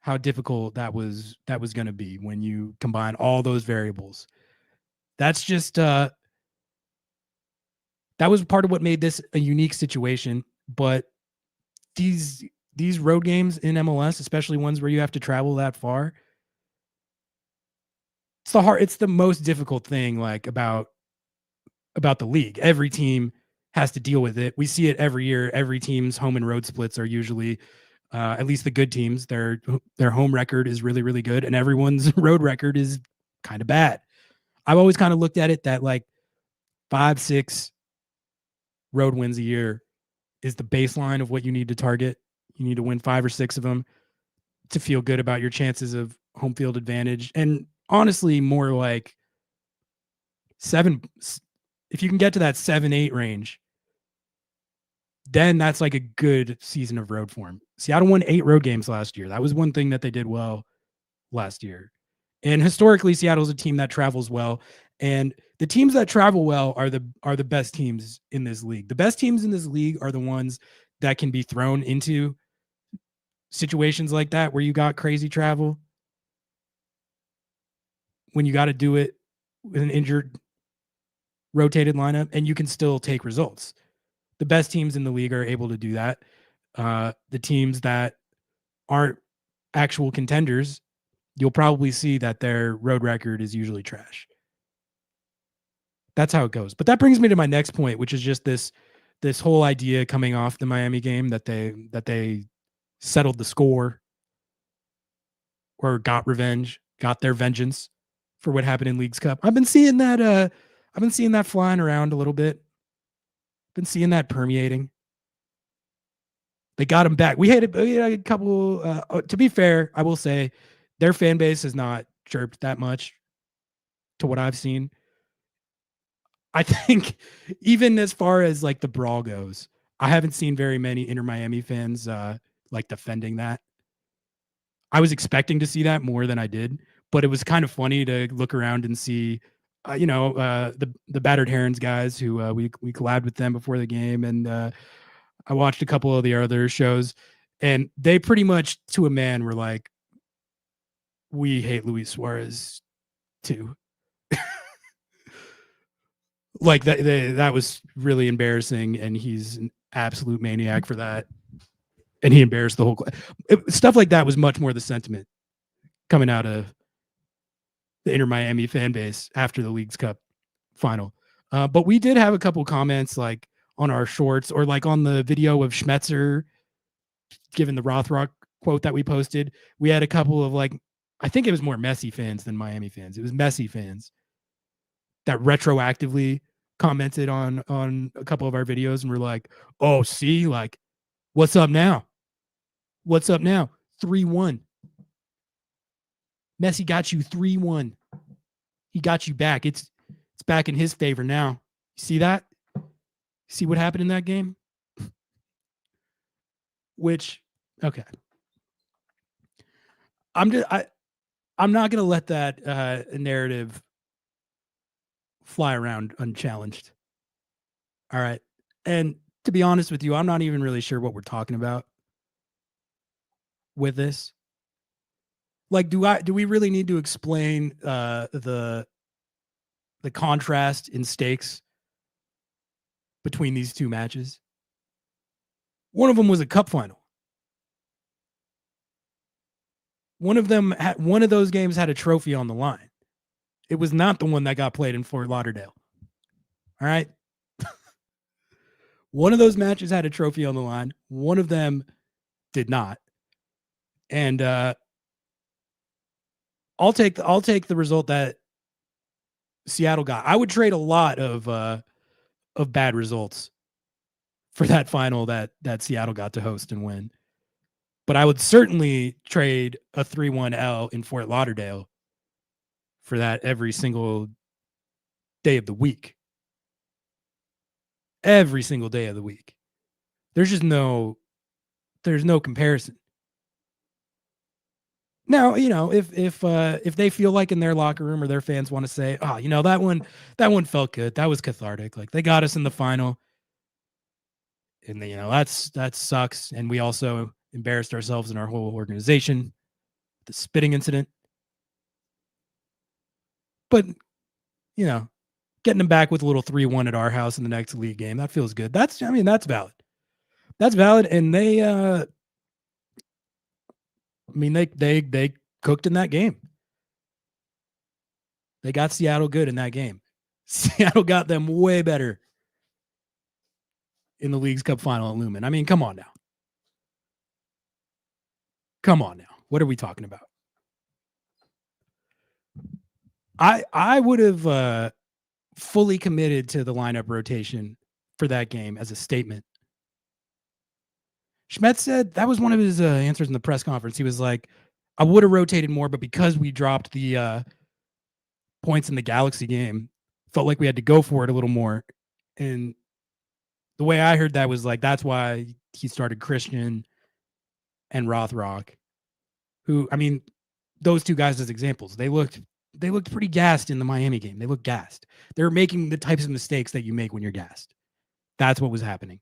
how difficult that was going to be when you combine all those variables. That's just that was part of what made this a unique situation. But these road games in MLS, especially ones where you have to travel that far, it's the most difficult thing like about the league. Every team has to deal with it. We see it every year. Every team's home and road splits are usually, at least the good teams, their home record is really, really good, and everyone's road record is kind of bad. I've always kind of looked at it that like 5-6 road wins a year is the baseline of what you need to target. You need to win 5 or 6 of them to feel good about your chances of home field advantage. And honestly, more like 7. If you can get to that 7-8 range, then that's like a good season of road form. Seattle won 8 road games last year. That was one thing that they did well last year. And historically, Seattle's a team that travels well. And the teams that travel well are the best teams in this league. The best teams in this league are the ones that can be thrown into situations like that where you got crazy travel, when you got to do it with an injured, rotated lineup, and you can still take results. The best teams in the league are able to do that. The teams that aren't actual contenders, you'll probably see that their road record is usually trash. That's how it goes. But that brings me to my next point, which is just this whole idea coming off the Miami game that they settled the score or got revenge, got their vengeance for what happened in Leagues Cup. I've been seeing that flying around a little bit. Been seeing that permeating. They got him back. We had a couple. To be fair, I will say their fan base has not chirped that much to what I've seen. I think even as far as like the brawl goes, I haven't seen very many Inter Miami fans like defending that. I was expecting to see that more than I did, but it was kind of funny to look around and see, the Battered Herons guys who we collabed with them before the game, and I watched a couple of the other shows, and they pretty much to a man were like, "We hate Luis Suarez too." Like that was really embarrassing, and he's an absolute maniac for that. And he embarrassed the whole stuff like that was much more the sentiment coming out of the Inter Miami fan base after the Leagues Cup final. But we did have a couple comments like on our shorts or like on the video of Schmetzer given the Rothrock quote that we posted. We had a couple of like, I think it was more Messi fans than Miami fans. It was Messi fans that retroactively commented on a couple of our videos and were like, "Oh, see, like, what's up now? What's up now? 3-1. Messi got you 3-1. He got you back. It's back in his favor now. See that? See what happened in that game?" Which, okay. I'm not gonna let that narrative fly around unchallenged. All right. And to be honest with you, I'm not even really sure what we're talking about with this. Like, do we really need to explain the contrast in stakes between these two matches? One of them was a cup final. One of those games had a trophy on the line. It was not the one that got played in Fort Lauderdale. All right. One of those matches had a trophy on the line. One of them did not. And I'll take the result that Seattle got. I would trade a lot of bad results for that final that Seattle got to host and win. But I would certainly trade a 3-1 L in Fort Lauderdale for that every single day of the week. Every single day of the week. There's no comparison. Now, if they feel like in their locker room or their fans want to say, "Oh, that one felt good. That was cathartic. Like they got us in the final." And that sucks. And we also embarrassed ourselves and our whole organization, the spitting incident. But, getting them back with a little 3-1 at our house in the next league game, that feels good. That's valid. That's valid. And they cooked in that game. They got Seattle good in that game. Seattle got them way better in the Leagues Cup final at Lumen. I mean, come on now. Come on now. What are we talking about? I would have fully committed to the lineup rotation for that game as a statement. Schmetz said that was one of his answers in the press conference. He was like, "I would have rotated more, but because we dropped the points in the Galaxy game, felt like we had to go for it a little more." And the way I heard that was like, that's why he started Christian and Rothrock, who, I mean, those two guys as examples. They looked pretty gassed in the Miami game. They looked gassed. They were making the types of mistakes that you make when you're gassed. That's what was happening.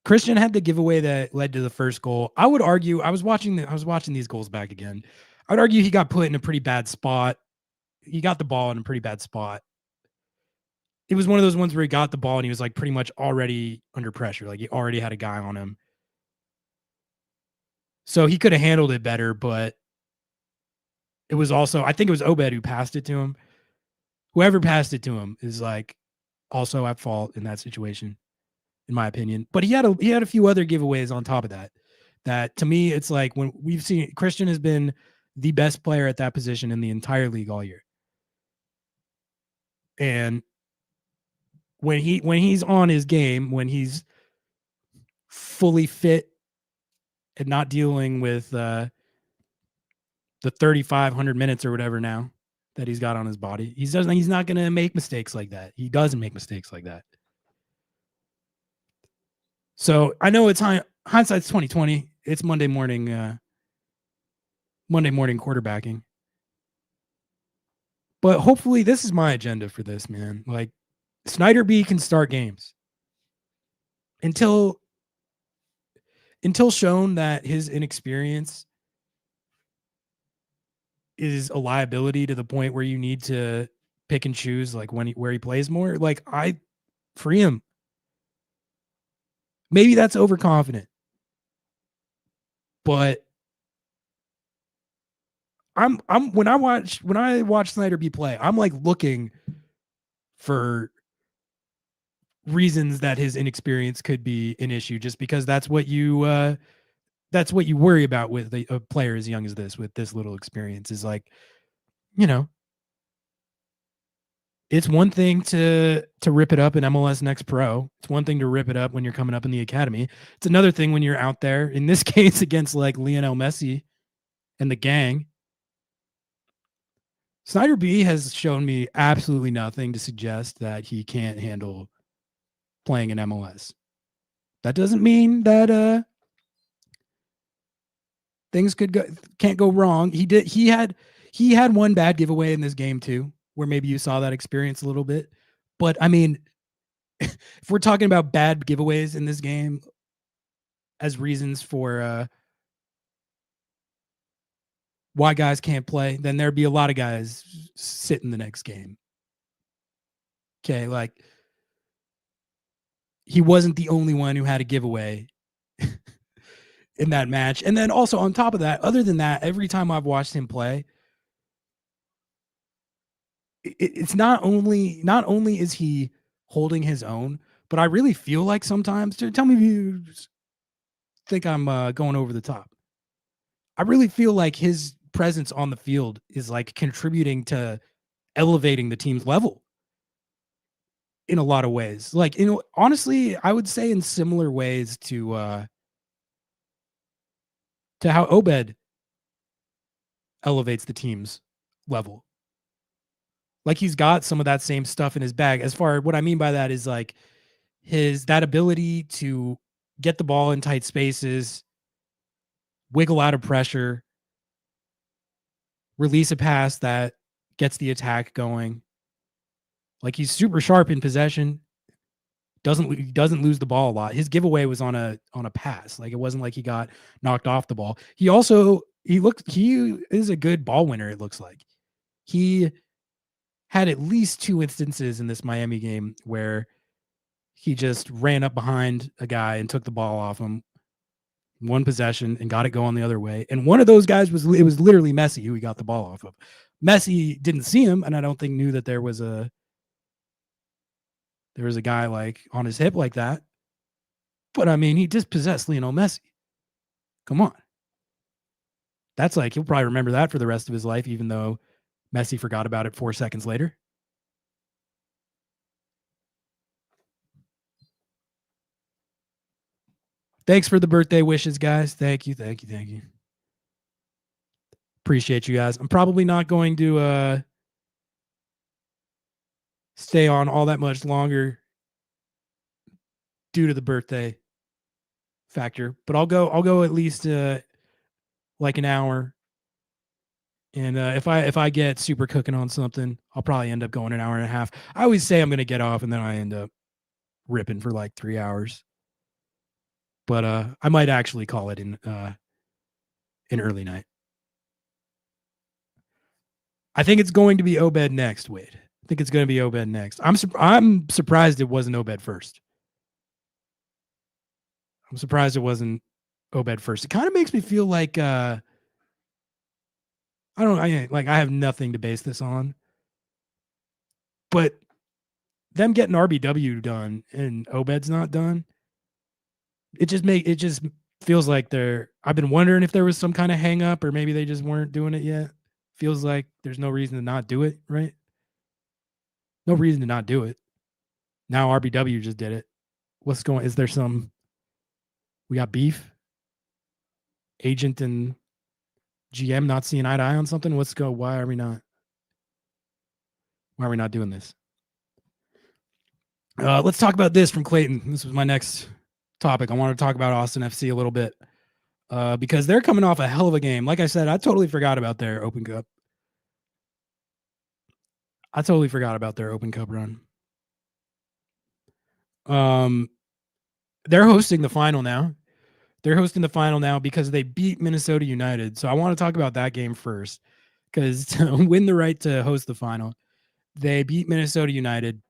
Christian had the giveaway that led to the first goal. I would argue, I was watching these goals back again. I would argue he got put in a pretty bad spot. He got the ball in a pretty bad spot. It was one of those ones where he got the ball and he was like pretty much already under pressure. Like he already had a guy on him. So he could have handled it better, but it was also, I think it was Obed who passed it to him. Whoever passed it to him is like also at fault in that situation, in my opinion. But he had a few other giveaways on top of that. That to me, it's like when we've seen Christian has been the best player at that position in the entire league all year. And when he's on his game, when he's fully fit and not dealing with the 3,500 minutes or whatever now that he's got on his body, he's not going to make mistakes like that. He doesn't make mistakes like that. So I know it's hindsight's 2020. It's Monday morning quarterbacking. But hopefully this is my agenda for this, man. Like Snyder B can start games until shown that his inexperience is a liability to the point where you need to pick and choose like where he plays more. Like I free him. Maybe that's overconfident. But I'm when I watch Snyder B play, I'm like looking for reasons that his inexperience could be an issue, just because that's what you worry about with a player as young as this, with this little experience, is like, you know, it's one thing to rip it up in MLS Next Pro. It's one thing to rip it up when you're coming up in the academy. It's another thing when you're out there, in this case, against like Lionel Messi and the gang. Snyder B has shown me absolutely nothing to suggest that he can't handle playing in MLS. That doesn't mean that things can't go wrong. He had one bad giveaway in this game too, where maybe you saw that experience a little bit. But I mean, if we're talking about bad giveaways in this game as reasons for why guys can't play, then there'd be a lot of guys sitting the next game. Okay, like he wasn't the only one who had a giveaway in that match. And then also on top of that, other than that, every time I've watched him play, it's not only is he holding his own, but I really feel like sometimes, tell me if you think I'm going over the top. I really feel like his presence on the field is like contributing to elevating the team's level in a lot of ways. Like, you know, honestly, I would say in similar ways to how Obed elevates the team's level. Like he's got some of that same stuff in his bag. As far what I mean by that is like that ability to get the ball in tight spaces, wiggle out of pressure, release a pass that gets the attack going. Like he's super sharp in possession. Doesn't lose the ball a lot. His giveaway was on a pass. Like it wasn't like he got knocked off the ball. He is a good ball winner, it looks like. He had at least 2 instances in this Miami game where he just ran up behind a guy and took the ball off him, one possession, and got it going the other way. And one of those guys was literally Messi, who he got the ball off of. Messi didn't see him, and I don't think knew that there was a guy like on his hip like that. But I mean, he dispossessed Lionel Messi. Come on. That's like, he'll probably remember that for the rest of his life, even though Messi forgot about it 4 seconds later. Thanks for the birthday wishes, guys. Thank you. Appreciate you guys. I'm probably not going to stay on all that much longer due to the birthday factor, but I'll go at least like an hour. And if I get super cooking on something, I'll probably end up going an hour and a half. I always say I'm going to get off, and then I end up ripping for like 3 hours. But I might actually call it in early night. I think it's going to be Obed next, Wade. I think it's going to be Obed next. I'm surprised it wasn't Obed first. I'm surprised it wasn't Obed first. It kind of makes me feel like I have nothing to base this on, but them getting RBW done and Obed's not done, it just feels like I've been wondering if there was some kind of hang up or maybe they just weren't doing it yet. Feels like there's no reason to not do it, right? No reason to not do it. Now RBW just did it. What's going? Is there we got beef? Agent and GM not seeing eye to eye on something? Why are we not doing this? Let's talk about this from Clayton. This was my next topic. I want to talk about Austin FC a little bit because they're coming off a hell of a game. Like I said, I totally forgot about their Open Cup. Run. They're hosting the final now. Because they beat Minnesota United. So I want to talk about that game first because to win the right to host the final, they beat Minnesota United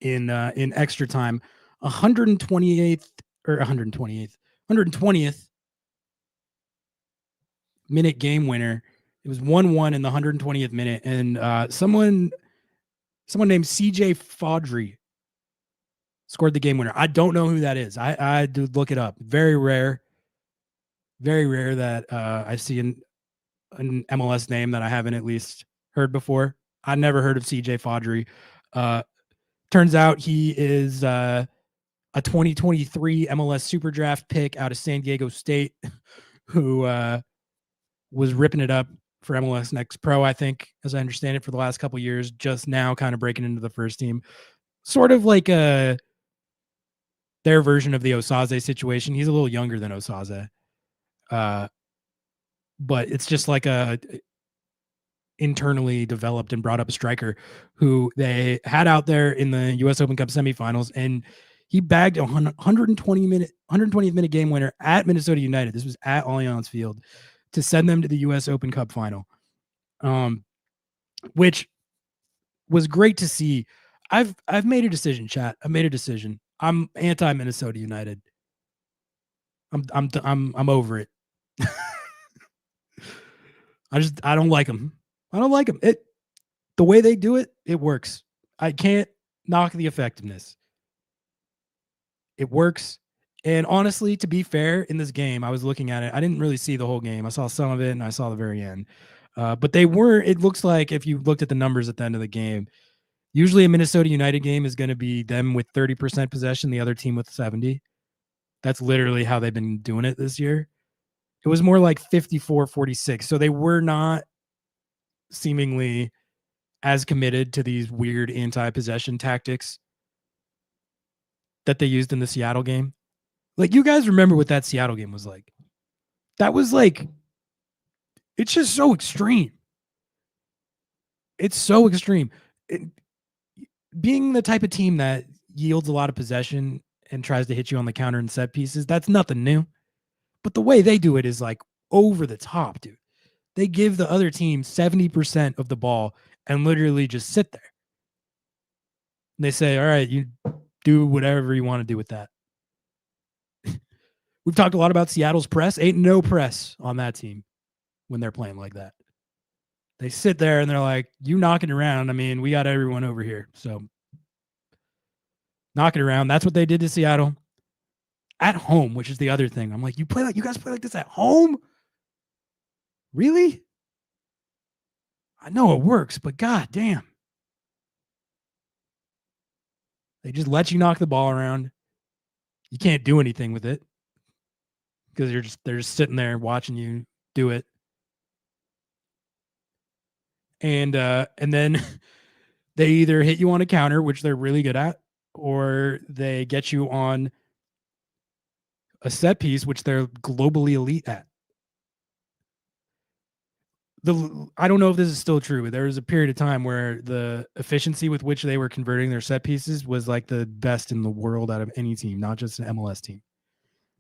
in extra time, 120th minute game winner. It was 1-1 in the 120th minute, and someone named CJ Faudry scored the game winner. I don't know who that is. I had to look it up. Very rare that I see an MLS name that I haven't at least heard before. I never heard of CJ Faudry. Turns out he is a 2023 MLS Super Draft pick out of San Diego State who was ripping it up for MLS Next Pro, I think, as I understand it, for the last couple of years, just now kind of breaking into the first team. Sort of like their version of the Osaze situation. He's a little younger than Osaze. But it's just like a internally developed and brought up a striker who they had out there in the US Open Cup semifinals, and he bagged a 120th minute game winner at Minnesota United. This was at Allianz Field to send them to the US Open Cup final, which was great to see. I've made a decision, chat. I've made a decision. I'm anti Minnesota United. I'm over it. I don't like them. The way they do it, it works. I can't knock the effectiveness. It works. And honestly, to be fair, in this game, I was looking at it. I didn't really see the whole game. I saw some of it and I saw the very end. But it looks like if you looked at the numbers at the end of the game, usually a Minnesota United game is going to be them with 30% possession, the other team with 70%. That's literally how they've been doing it this year. It was more like 54-46. So they were not seemingly as committed to these weird anti-possession tactics that they used in the Seattle game. Like, you guys remember what that Seattle game was like? That was like, it's just so extreme. It's so extreme. Being the type of team that yields a lot of possession and tries to hit you on the counter and set pieces, that's nothing new. But the way they do it is like over the top, dude. They give the other team 70% of the ball and literally just sit there. And they say, all right, you do whatever you want to do with that. We've talked a lot about Seattle's press. Ain't no press on that team when they're playing like that. They sit there and they're like, you knock it around. I mean, we got everyone over here. So knock it around. That's what they did to Seattle at home, which is the other thing. I'm like, you guys play like this at home? Really? I know it works, but god damn. They just let you knock the ball around. You can't do anything with it because they're just sitting there watching you do it. And then they either hit you on a counter, which they're really good at, or they get you on a set piece, which they're globally elite at. I don't know if this is still true, but there was a period of time where the efficiency with which they were converting their set pieces was like the best in the world out of any team, not just an MLS team.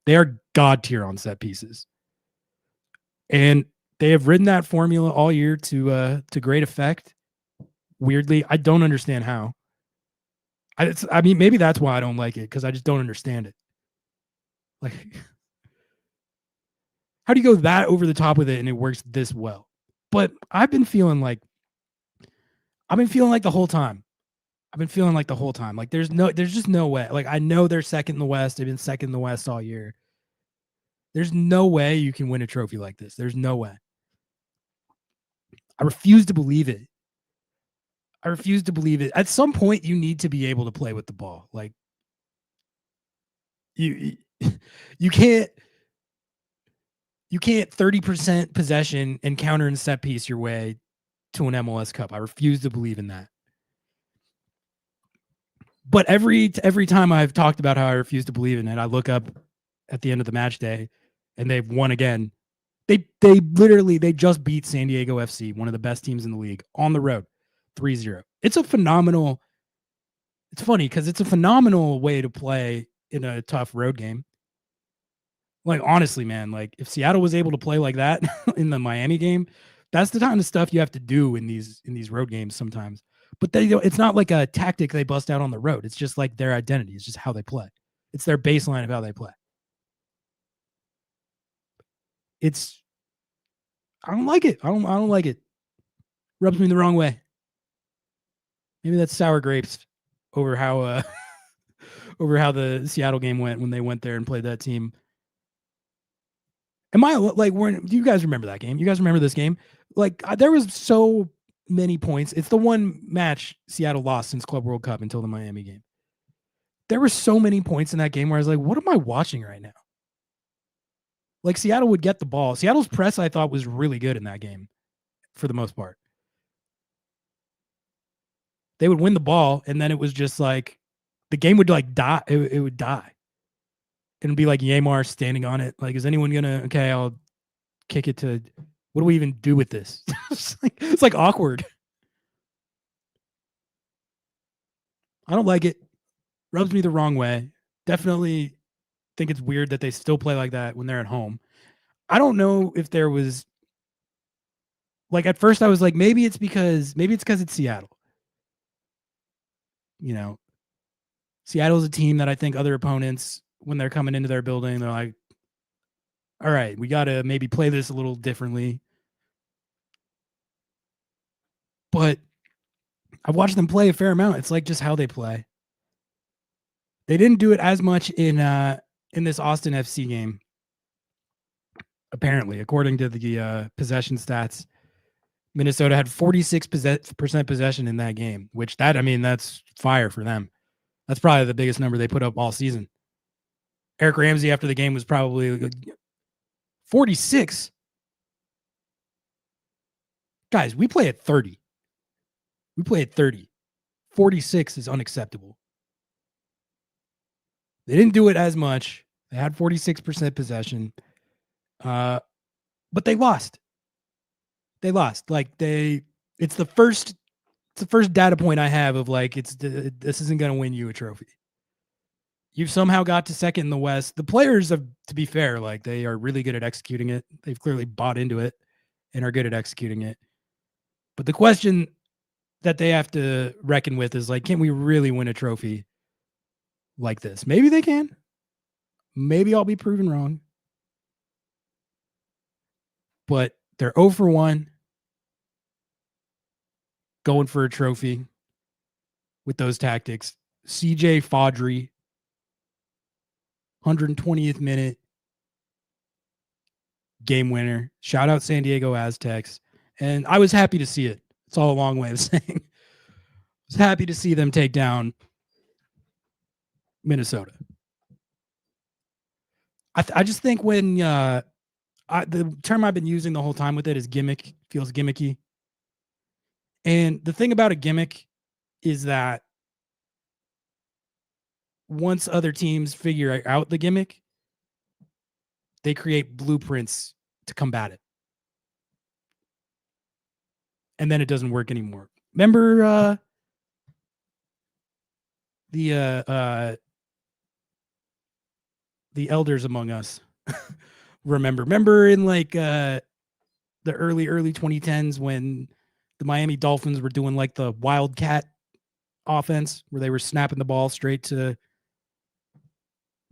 They are god tier on set pieces. And they have ridden that formula all year to great effect. Weirdly, I don't understand how. I mean, maybe that's why I don't like it, because I just don't understand it. Like, How do you go that over the top with it and it works this well? But I've been feeling like the whole time. Like there's just no way. Like I know they're second in the West. They've been second in the West all year. There's no way you can win a trophy like this. There's no way. I refuse to believe it. At some point, you need to be able to play with the ball. Like you can't 30% possession and counter and set piece your way to an MLS Cup. I refuse to believe in that. But every time I've talked about how I refuse to believe in it, I look up at the end of the match day and they've won again. They literally just beat San Diego FC, one of the best teams in the league, on the road, 3-0. It's funny because it's a phenomenal way to play in a tough road game. Like, honestly, man, like if Seattle was able to play like that in the Miami game, that's the kind of stuff you have to do in these road games sometimes. But it's not like a tactic they bust out on the road. It's just like their identity. It's just how they play. It's their baseline of how they play. I don't like it. I don't like it. Rubs me the wrong way. Maybe that's sour grapes over how the Seattle game went when they went there and played that team. Do you guys remember that game? You guys remember this game? Like there was so many points. It's the one match Seattle lost since Club World Cup until the Miami game. There were so many points in that game where I was like, what am I watching right now? Like Seattle would get the ball. Seattle's press, I thought, was really good in that game for the most part. They would win the ball, and then it was just like the game would like die. It would die. It'd be like Yamar standing on it. Like, is anyone gonna? Okay, I'll kick it to. What do we even do with this? It's like awkward. I don't like it. Rubs me the wrong way. Definitely think it's weird that they still play like that when they're at home. I don't know if there was like at first I was like maybe it's because it's Seattle. You know, Seattle's a team that I think other opponents when they're coming into their building, they're like, all right, we got to maybe play this a little differently. But I've watched them play a fair amount. It's like just how they play. They didn't do it as much in this Austin FC game. Apparently, according to the possession stats, Minnesota had 46% possession in that game, which that's fire for them. That's probably the biggest number they put up all season. Eric Ramsey after the game was probably 46. Guys, we play at 30. 46 is unacceptable. They didn't do it as much. They had 46% possession. But they lost. Like it's the first data point I have of like this isn't going to win you a trophy. You've somehow got to second in the West. The players have, to be fair, like they are really good at executing it. They've clearly bought into it and are good at executing it. But the question that they have to reckon with is like, can we really win a trophy like this? Maybe they can. Maybe I'll be proven wrong. But they're 0 for 1 going for a trophy with those tactics. CJ Fodry, 120th minute game winner. Shout out San Diego Aztecs. And I was happy to see it. It's all a long way of saying. I was happy to see them take down Minnesota. I just think when the term I've been using the whole time with it is gimmick, feels gimmicky. And the thing about a gimmick is that once other teams figure out the gimmick, they create blueprints to combat it. And then it doesn't work anymore. Remember the elders among us remember in like the early 2010s when the Miami Dolphins were doing like the wildcat offense where they were snapping the ball straight to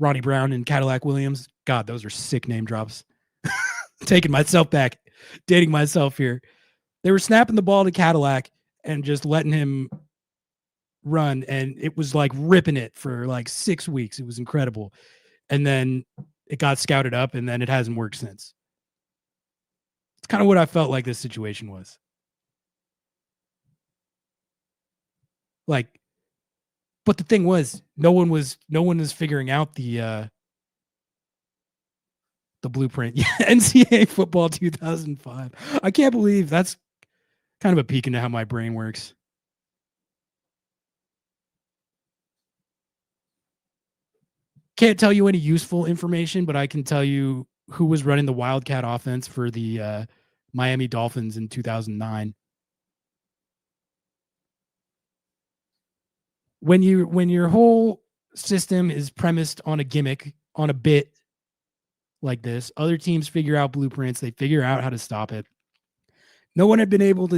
Ronnie Brown and Cadillac Williams. God, those are sick name drops. taking myself back, dating myself here. They were snapping the ball to Cadillac and just letting him run, and it was like ripping it for like 6 weeks. It was incredible. And then it got scouted up, and then it hasn't worked since. It's kind of what I felt like this situation was. Like, but the thing was, no one was figuring out the blueprint. Yeah, NCAA football 2005. I can't believe that's kind of a peek into how my brain works. Can't tell you any useful information, but I can tell you who was running the Wildcat offense for the Miami Dolphins in 2009. When your whole system is premised on a gimmick, on a bit like this, other teams figure out blueprints, they figure out how to stop it. No one has been able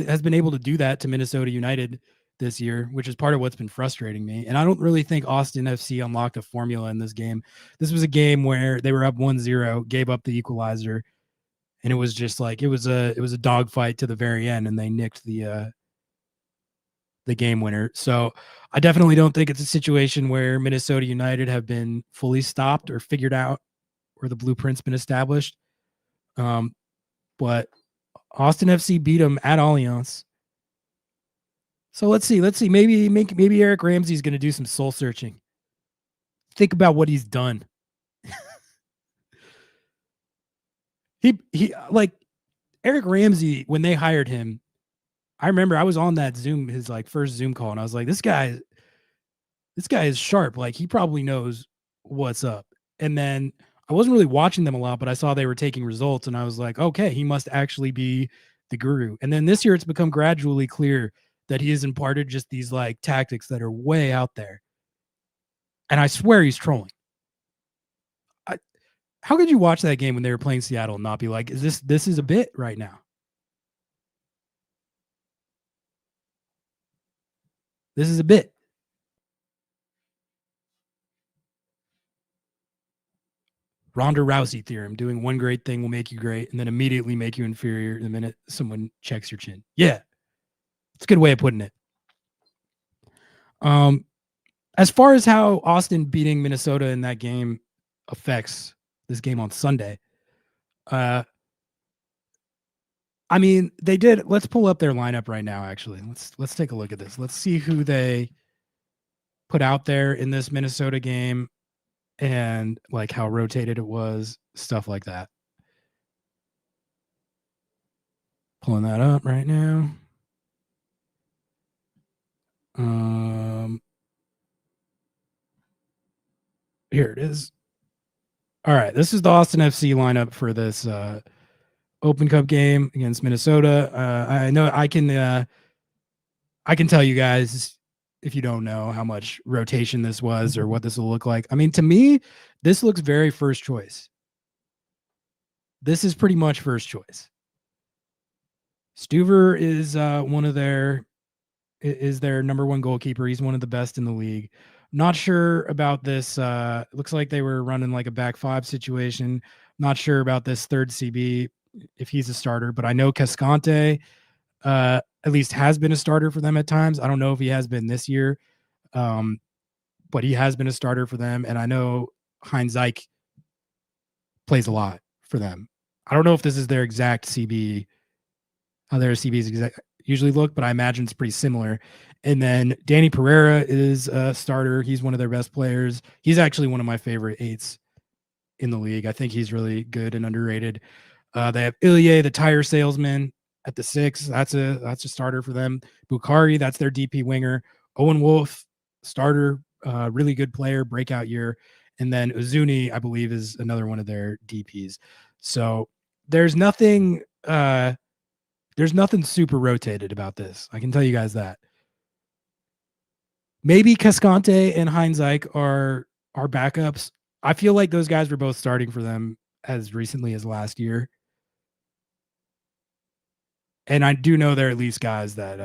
to do that to Minnesota United this year, which is part of what's been frustrating me. And I don't really think Austin FC unlocked a formula in this game. This was a game where they were up 1-0, gave up the equalizer, and it was just like it was a dogfight to the very end, and they nicked the game winner. So I definitely don't think it's a situation where Minnesota United have been fully stopped or figured out, or the blueprint's been established. But Austin FC beat them at Allianz. So let's see. Maybe Eric Ramsey's going to do some soul searching. Think about what he's done. he like Eric Ramsey, when they hired him, I remember I was on that Zoom, his like first Zoom call, and I was like, this guy is sharp. Like, he probably knows what's up. And then I wasn't really watching them a lot, but I saw they were taking results, and I was like, okay, he must actually be the guru. And then this year it's become gradually clear that he has imparted just these like tactics that are way out there. And I swear he's trolling. How could you watch that game when they were playing Seattle and not be like, this is a bit right now? This is a bit. Ronda Rousey theorem: doing one great thing will make you great, and then immediately make you inferior the minute someone checks your chin. Yeah, it's a good way of putting it. As far as how Austin beating Minnesota in that game affects this game on Sunday, I mean, they did. Let's pull up their lineup right now. Actually, let's take a look at this. Let's see who they put out there in this Minnesota game, and like how rotated it was, stuff like that. Pulling that up right now. Here it is. All right, this is the Austin FC lineup for this Open Cup game against Minnesota. I know I can tell you guys, if you don't know, how much rotation this was or what this will look like. I mean, to me, this looks very first choice. This is pretty much first choice. Stuver is their number one goalkeeper. He's one of the best in the league. Not sure about this. Looks like they were running like a back five situation. Not sure about this third CB, if he's a starter, but I know Cascante at least has been a starter for them at times. I don't know if he has been this year, but he has been a starter for them. And I know Heinz Ike plays a lot for them. I don't know if this is their exact CB, how their CBs usually look, but I imagine it's pretty similar. And then Danny Pereira is a starter. He's one of their best players. He's actually one of my favorite eights in the league. I think he's really good and underrated. They have Ilya, the tire salesman, at the 6. That's a starter for them. Bukhari, that's their DP winger. Owen Wolf, starter, really good player, breakout year. And then Uzuni, I believe, is another one of their DPs. So there's nothing super rotated about this. I can tell you guys that. Maybe Cascante and Heinz Ike are backups. I feel like those guys were both starting for them as recently as last year. And I do know there are at least guys that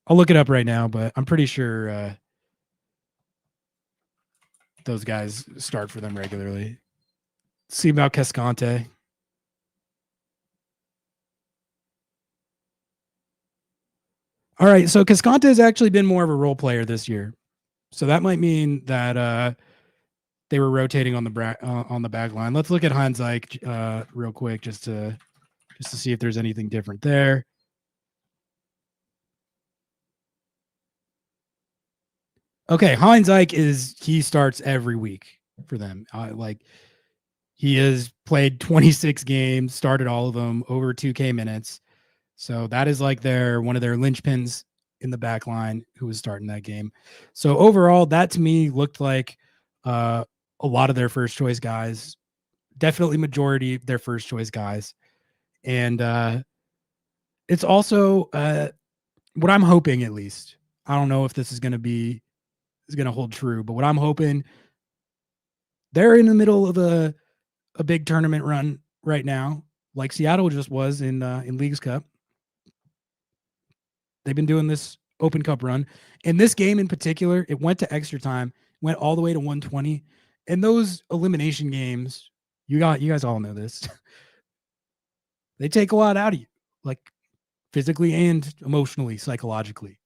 I'll look it up right now, but I'm pretty sure those guys start for them regularly. See about Cascante. All right, so Cascante has actually been more of a role player this year, so that might mean that they were rotating on the back line. Let's look at Heinzike real quick just to see if there's anything different there. Okay, Heinzike he starts every week for them. He has played 26 games, started all of them, over 2K minutes. So that is like one of their linchpins in the back line who was starting that game. So overall, that to me looked like a lot of their first choice guys, definitely majority of their first choice guys. And it's also what I'm hoping, at least. I don't know if this is going to hold true, but what I'm hoping, they're in the middle of a big tournament run right now, like Seattle just was in Leagues Cup. They've been doing this Open Cup run. And this game in particular, it went to extra time, went all the way to 120. And those elimination games, you guys all know this. They take a lot out of you, like physically and emotionally, psychologically.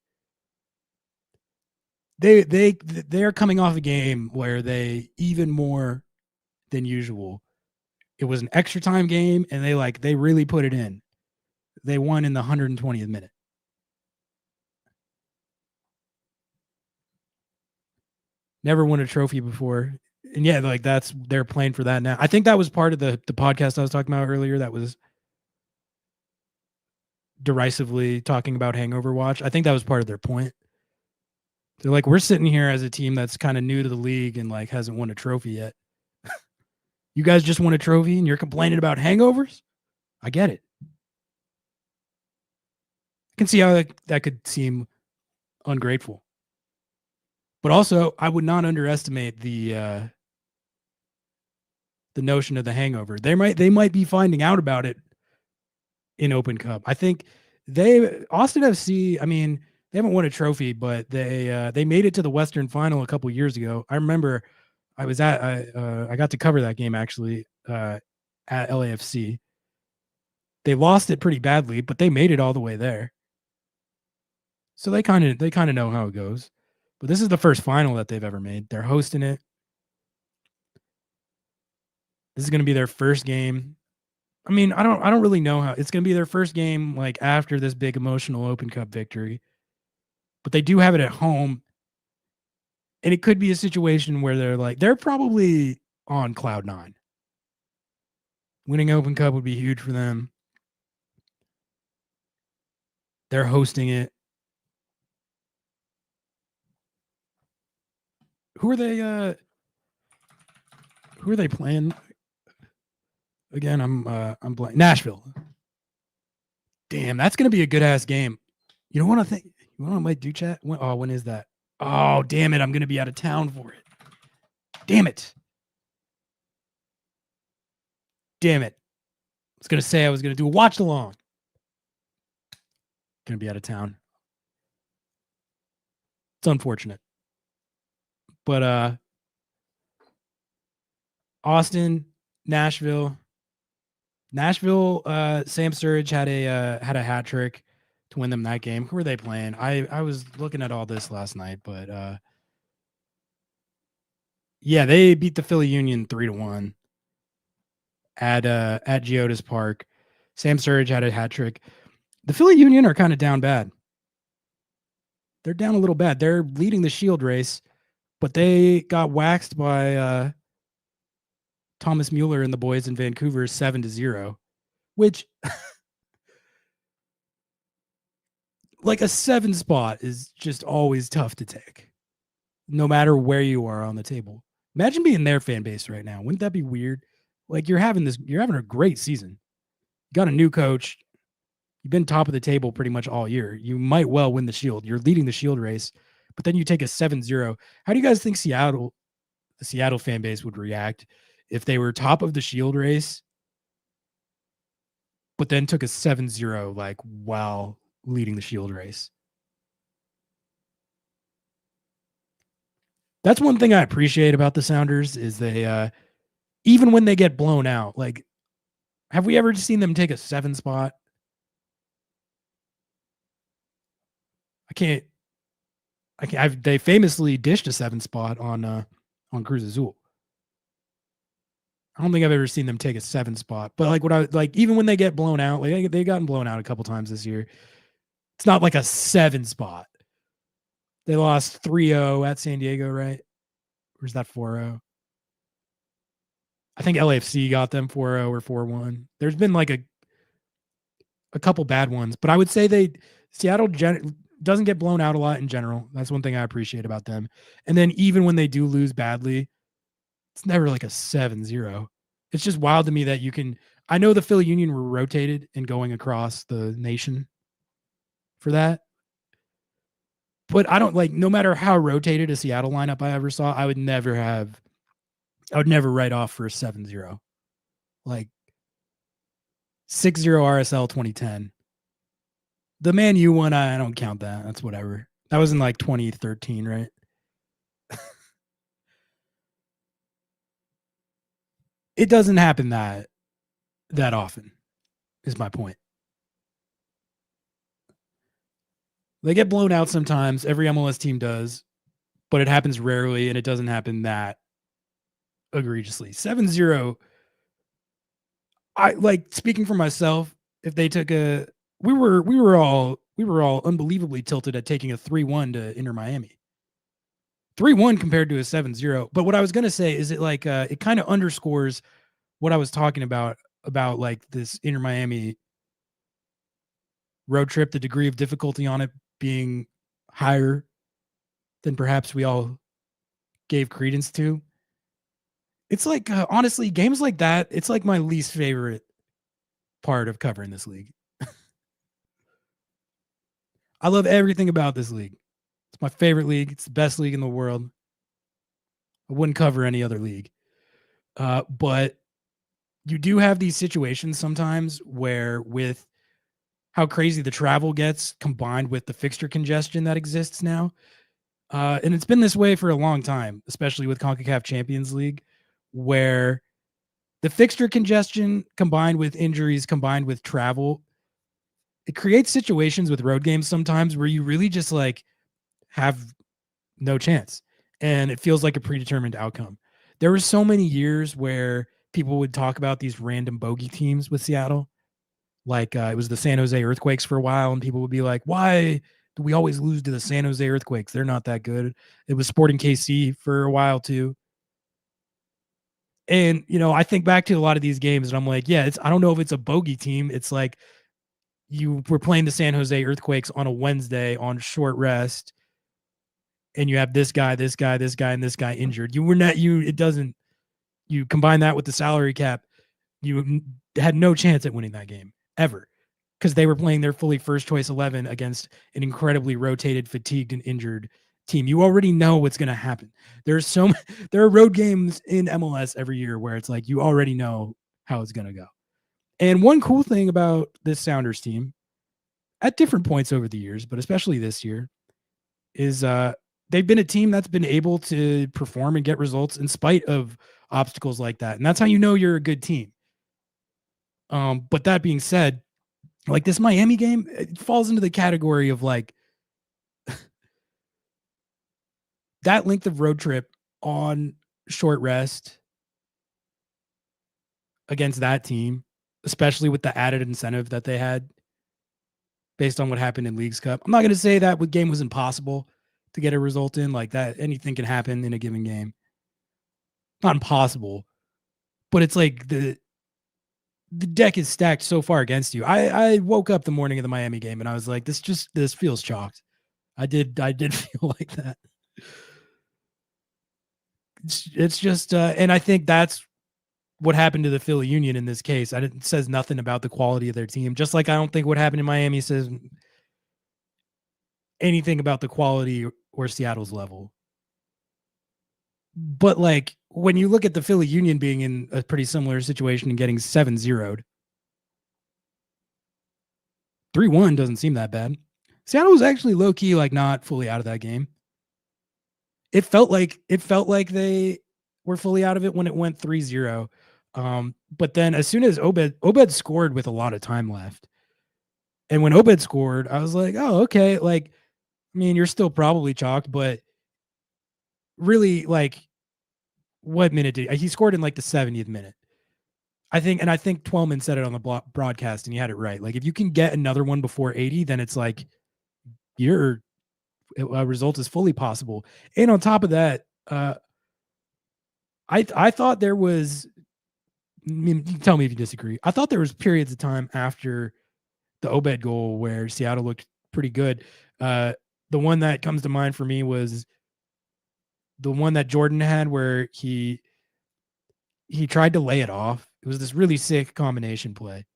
They're coming off a game where they, even more than usual, it was an extra time game, and they really put it in. They won in the 120th minute. Never won a trophy before. And yeah, they're playing for that now. I think that was part of the podcast I was talking about earlier that was derisively talking about Hangover Watch. I think that was part of their point. They're like, we're sitting here as a team that's kind of new to the league and hasn't won a trophy yet. You guys just won a trophy and you're complaining about hangovers? I get it. I can see how that could seem ungrateful. But also, I would not underestimate the notion of the hangover. They might be finding out about it in Open Cup. I think Austin FC, I mean, they haven't won a trophy, but they made it to the Western Final a couple years ago. I remember I got to cover that game actually at LAFC. They lost it pretty badly, but they made it all the way there. So they kind of know how it goes. But this is the first final that they've ever made. They're hosting it. This is going to be their first game. I mean, I don't really know how it's going to be their first game after this big emotional Open Cup victory. But they do have it at home. And it could be a situation where they're probably on cloud 9. Winning Open Cup would be huge for them. They're hosting it. Who are they playing? Again, I'm blank. Nashville. Damn, that's gonna be a good ass game. You know what I think? You want to might do chat? When is that? Oh, damn it! I'm gonna be out of town for it. Damn it! Damn it! I was gonna say I was gonna do a watch along. Gonna be out of town. It's unfortunate, but Austin, Nashville. Sam Sturridge had a hat trick to win them that game. Who were they playing? I was looking at all this last night, but yeah, they beat the Philly Union 3-1 at Geodis Park. Sam Sturridge had a hat trick. The Philly Union are kind of down bad. They're down a little bad. They're leading the Shield race, but they got waxed by Thomas Mueller and the boys in Vancouver 7-0, which a 7 spot is just always tough to take, no matter where you are on the table. Imagine being their fan base right now. Wouldn't that be weird? You're having a great season. You got a new coach. You've been top of the table pretty much all year. You might well win the Shield. You're leading the Shield race, but then you take a 7-0. How do you guys think the Seattle fan base would react if they were top of the Shield race, but then took a 7-0 while leading the Shield race? That's one thing I appreciate about the Sounders is they, even when they get blown out, have we ever seen them take a 7 spot? They famously dished a 7 spot on Cruz Azul. I don't think I've ever seen them take a 7 spot, but even when they get blown out, like they've gotten blown out a couple times this year. It's not like a 7 spot. They lost 3-0 at San Diego, right? Or is that 4-0? I think LAFC got them 4-0 or 4-1. There's been like a couple bad ones, but I would say Seattle doesn't get blown out a lot in general. That's one thing I appreciate about them. And then even when they do lose badly, it's never like a 7-0. It's just wild to me that I know the Philly Union were rotated and going across the nation for that. But I don't no matter how rotated a Seattle lineup I ever saw, I would never write off for a 7-0. Like 6-0 RSL 2010. The Man U one, I don't count that. That's whatever. That was in 2013, right? It doesn't happen that often, is my point. They get blown out sometimes. Every MLS team does, but it happens rarely, and it doesn't happen that egregiously. 7-0. Speaking for myself, if they took we were all unbelievably tilted at taking a 3-1 to Inter Miami. 3-1 compared to a 7-0. But what I was going to say is it kind of underscores what I was talking about this Inter Miami road trip, the degree of difficulty on it being higher than perhaps we all gave credence to. It's honestly, games like that, it's my least favorite part of covering this league. I love everything about this league. It's my favorite league. It's the best league in the world. I wouldn't cover any other league. But you do have these situations sometimes where, with how crazy the travel gets combined with the fixture congestion that exists now, and it's been this way for a long time, especially with CONCACAF Champions League, where the fixture congestion combined with injuries, combined with travel, it creates situations with road games sometimes where you really just have no chance. And it feels like a predetermined outcome. There were so many years where people would talk about these random bogey teams with Seattle. It was the San Jose Earthquakes for a while, and people would be like, why do we always lose to the San Jose Earthquakes? They're not that good. It was Sporting KC for a while too. And, I think back to a lot of these games and I'm like, yeah, I don't know if it's a bogey team. It's like you were playing the San Jose Earthquakes on a Wednesday on short rest, and you have this guy, and this guy injured. You combine that with the salary cap, you had no chance at winning that game ever, because they were playing their fully first choice 11 against an incredibly rotated, fatigued, and injured team. You already know what's going to happen. There are road games in MLS every year where it's you already know how it's going to go. And one cool thing about this Sounders team at different points over the years, but especially this year, is they've been a team that's been able to perform and get results in spite of obstacles like that. And that's how you know you're a good team. But that being said, this Miami game, it falls into the category of that length of road trip on short rest against that team, especially with the added incentive that they had based on what happened in Leagues Cup. I'm not going to say that game was impossible to get a result in like that. Anything can happen in a given game. Not impossible, but it's the deck is stacked so far against you. I woke up the morning of the Miami game and I was like, this feels chalked. I did feel like that. It's just, and I think that's what happened to the Philly Union in this case. It says nothing about the quality of their team. Just like I don't think what happened in Miami says anything about the quality or Seattle's level. But when you look at the Philly Union being in a pretty similar situation and getting 7-0'd, 3-1 doesn't seem that bad. Seattle was actually low key not fully out of that game. It felt like they were fully out of it when it went 3-0. But then as soon as Obed scored with a lot of time left, and when Obed scored, I was like, oh, okay. I mean, you're still probably chalked, but really, like, what minute did he scored in like the 70th minute? I think Twellman said it on the broadcast, and he had it right. Like, if you can get another one before 80, then it's like your result is fully possible. And on top of that, I thought there was. I mean, tell me if you disagree. I thought there was periods of time after the Obed goal where Seattle looked pretty good. The one that comes to mind for me was the one that Jordan had where he tried to lay it off. It was this really sick combination play.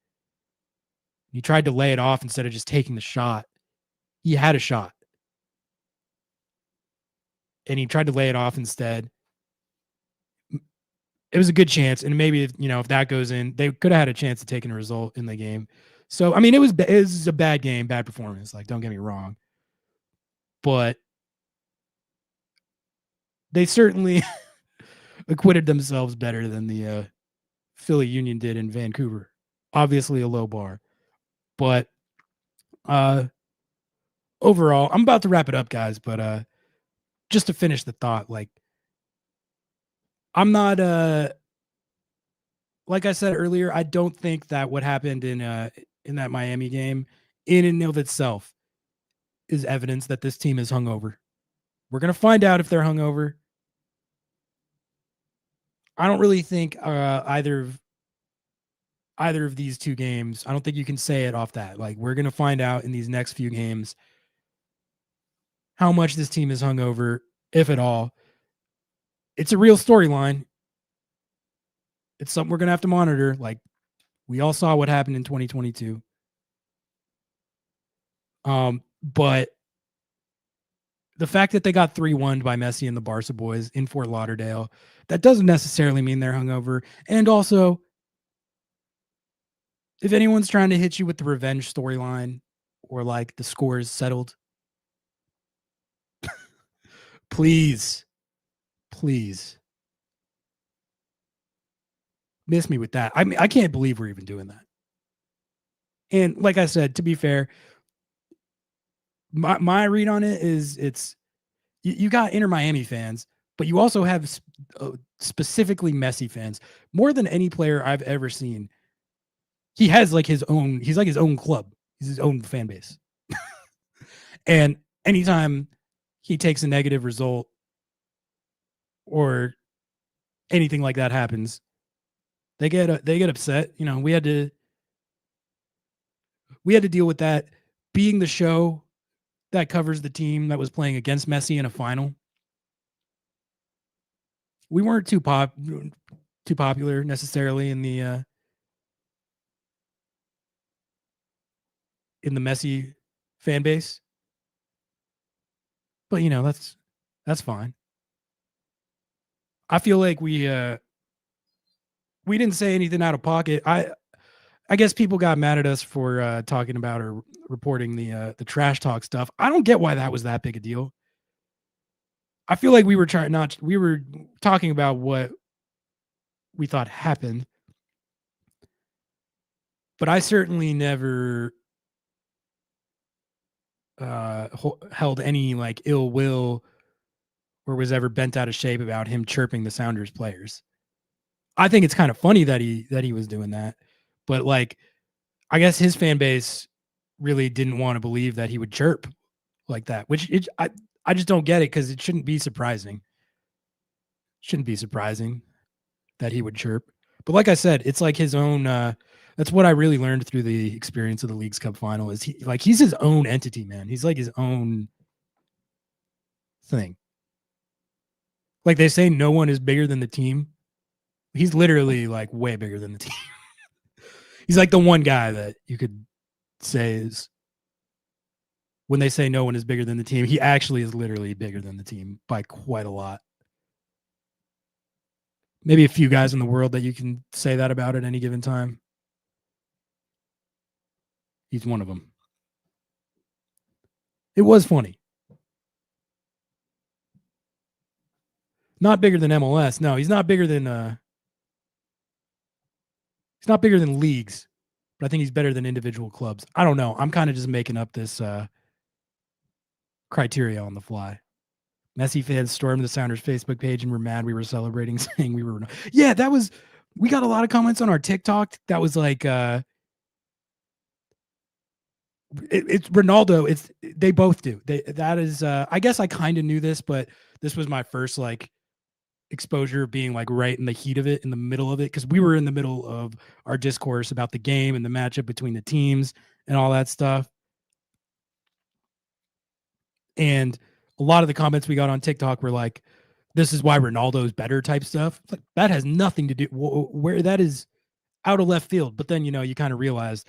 He tried to lay it off instead of just taking the shot. He had a shot, and he tried to lay it off instead. It was a good chance, and maybe if that goes in, they could have had a chance of taking a result in the game. So I mean, it was a bad game, bad performance. Like, don't get me wrong, but they certainly acquitted themselves better than the Philly Union did in Vancouver. Obviously, a low bar, but overall, I'm about to wrap it up, guys. But just to finish the thought, like, I'm not like I said earlier, I don't think that what happened in that Miami game in and of itself is evidence that this team is hungover. We're gonna find out if they're hungover. I don't really think either of these two games. I don't think you can say it off that. Like, we're gonna find out in these next few games how much this team is hungover, if at all. It's a real storyline. It's something we're gonna have to monitor. Like, we all saw what happened in 2022. But the fact that they got 3-1 by Messi and the Barca Boys in Fort Lauderdale, that doesn't necessarily mean they're hungover. And also, if anyone's trying to hit you with the revenge storyline or like the score is settled, please miss me with that. I mean, I can't believe we're even doing that. And like I said, to be fair, my read on it is you got Inter Miami fans, but you also have specifically Messi fans. More than any player I've ever seen, he has like his own. He's like his own club. He's his own fan base. And anytime he takes a negative result or anything like that happens, they get upset. We had to deal with that. Being the show that covers the team that was playing against Messi in a final, we weren't too popular necessarily in the Messi fan base. But that's fine. I feel like we didn't say anything out of pocket. I guess people got mad at us for talking about or reporting the trash talk stuff. I don't get why that was that big a deal. I feel like we were talking about what we thought happened, but I certainly never held any like ill will or was ever bent out of shape about him chirping the Sounders players. I think it's kind of funny that he was doing that, but like, I guess his fan base really didn't want to believe that he would chirp like that, which I just don't get it, because it shouldn't be surprising. Shouldn't be surprising that he would chirp. But like I said, it's like his own. That's what I really learned through the experience of the Leagues Cup final. Is he's his own entity, man. He's like his own thing. Like they say, no one is bigger than the team. He's literally like way bigger than the team. He's like the one guy that you could say is, when they say no one is bigger than the team, he actually is literally bigger than the team by quite a lot. Maybe a few guys in the world that you can say that about at any given time. He's one of them. It was funny. Not bigger than MLS. No, he's not bigger than leagues, but I think he's better than individual clubs. I don't know. I'm kind of just making up this criteria on the fly. Messi fans stormed the Sounders Facebook page and were mad we were celebrating, saying we were. Yeah, that was. We got a lot of comments on our TikTok. That was like, it's Ronaldo. They both do. That is. I guess I kind of knew this, but this was my first like exposure of being like right in the heat of it, in the middle of it, because we were in the middle of our discourse about the game and the matchup between the teams and all that stuff. And a lot of the comments we got on TikTok were like, "This is why Ronaldo's better" type stuff. Like, that has nothing to do where that is out of left field. But then you kind of realize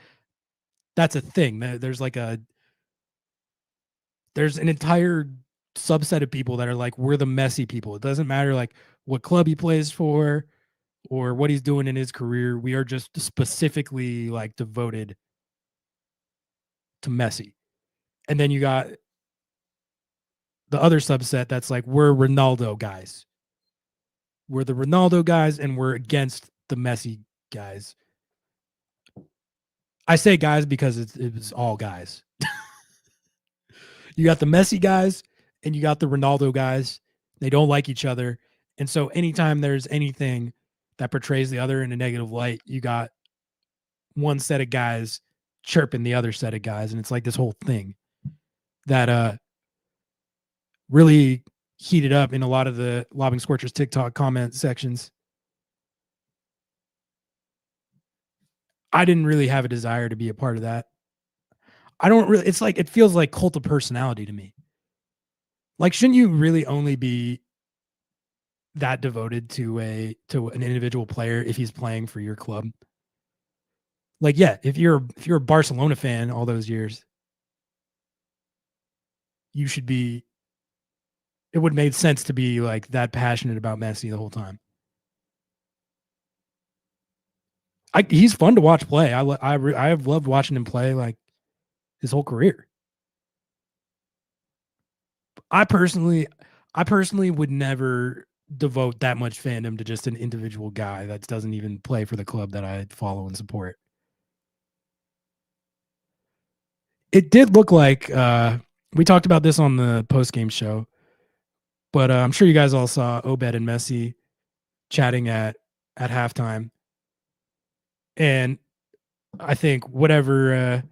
that's a thing. There's an entire subset of people that are like, we're the Messi people. It doesn't matter like what club he plays for or what he's doing in his career. We are just specifically like devoted to Messi. And then you got the other subset that's like, we're Ronaldo guys. We're the Ronaldo guys and we're against the Messi guys. I say guys because it was all guys. You got the Messi guys and you got the Ronaldo guys. They don't like each other. And so anytime there's anything that portrays the other in a negative light, you got one set of guys chirping the other set of guys. And it's like this whole thing that really heated up in a lot of the Lobbing Scorchers TikTok comment sections. I didn't really have a desire to be a part of that. It's like, it feels like cult of personality to me. Like, shouldn't you really only be that devoted to an individual player if he's playing for your club? Like, yeah, if you're a Barcelona fan all those years, you should be. It would make sense to be like that passionate about Messi the whole time. He's fun to watch play. I have loved watching him play like his whole career. I personally would never devote that much fandom to just an individual guy that doesn't even play for the club that I follow and support. It did look like we talked about this on the post-game show, but I'm sure you guys all saw Obed and Messi chatting at halftime. And I think whatever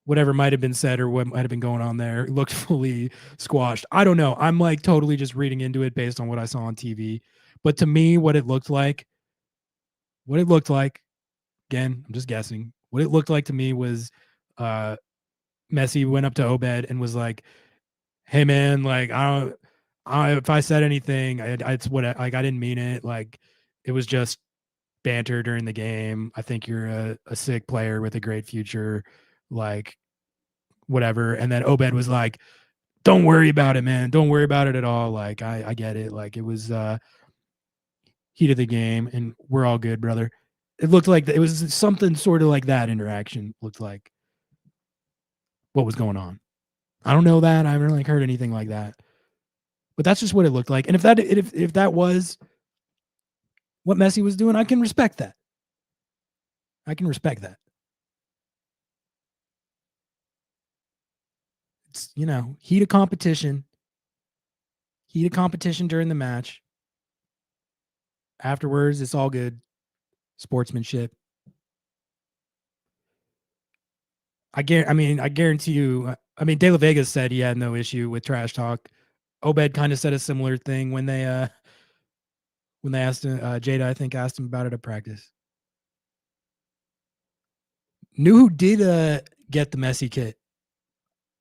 might have been said or what might have been going on there looked fully squashed. I don't know. I'm like totally just reading into it based on what I saw on TV. But to me, what it looked like, again, I'm just guessing. What it looked like to me was Messi went up to Obed and was like, "Hey man, like if I said anything, it's what I didn't mean it. Like, it was just banter during the game. I think you're a sick player with a great future, like whatever." And then Obed was like, "Don't worry about it, man. Don't worry about it at all. Like, I get it. Like, it was heat of the game and we're all good, brother." It looked like it was something sort of like that interaction looked like what was going on. I don't know that. I haven't really heard anything like that. But that's just what it looked like. And if that was what Messi was doing, I can respect that. It's, heat of competition during the match. Afterwards, it's all good. Sportsmanship. I guarantee you. I mean, De La Vega said he had no issue with trash talk. Obed kind of said a similar thing when they asked him, Jada, I think, asked him about it at practice. Knew who did get the Messi kit.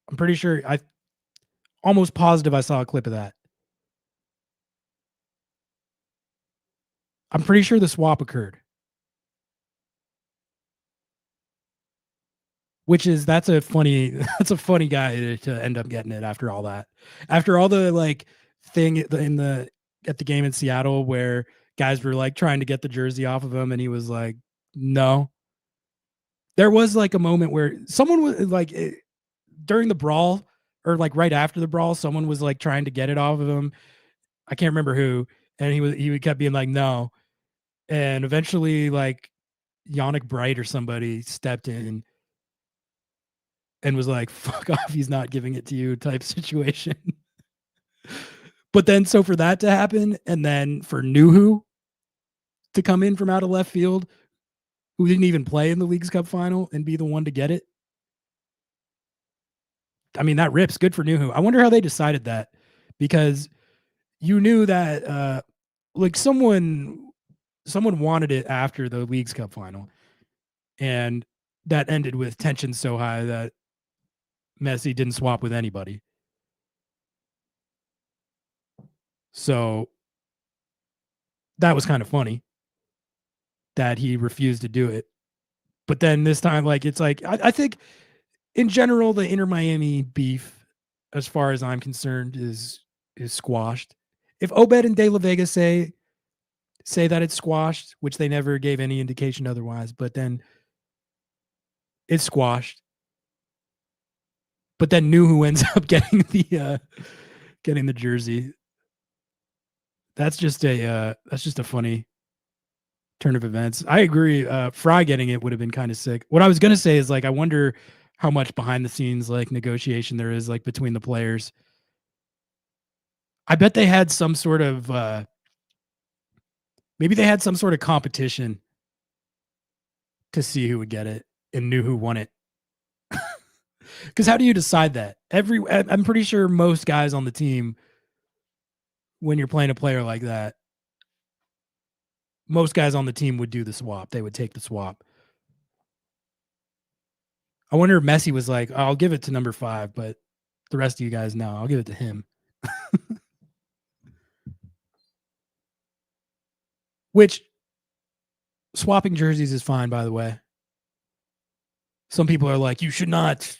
I'm pretty sure. I almost positive I saw a clip of that. I'm pretty sure the swap occurred. That's a funny guy to end up getting it after all that. After all the like thing at the game in Seattle where guys were like trying to get the jersey off of him and he was like, "No." There was like a moment where someone was like during the brawl or like right after the brawl, someone was like trying to get it off of him. I can't remember who, and he kept being like, "No." And eventually like Yannick Bright or somebody stepped in and was like, fuck off, he's not giving it to you type situation. But then, so for that to happen, and then for Nuhu to come in from out of left field, who didn't even play in the Leagues Cup final, and be the one to get it. I mean, that rips. Good for Nuhu. I wonder how they decided that, because you knew that like someone wanted it after the Leagues Cup final, and that ended with tension so high that Messi didn't swap with anybody. So that was kind of funny that he refused to do it. But then this time, like, it's like, I think in general, the Inter Miami beef, as far as I'm concerned, is squashed. If Obed and De La Vega say that it's squashed, which they never gave any indication otherwise, but then it's squashed. But then Nuhu ends up getting the jersey. That's just a funny turn of events. I agree. Fry getting it would have been kind of sick. What I was gonna say is, like, I wonder how much behind the scenes, like, negotiation there is, like, between the players. I bet they had some sort of maybe they had some sort of competition to see who would get it and knew who won it. Because how do you decide that? I'm pretty sure most guys on the team, when you're playing a player like that, most guys on the team would do the swap. They would take the swap. I wonder if Messi was like, I'll give it to number 5, but the rest of you guys, no, I'll give it to him. Which, swapping jerseys is fine, by the way. Some people are like, you should not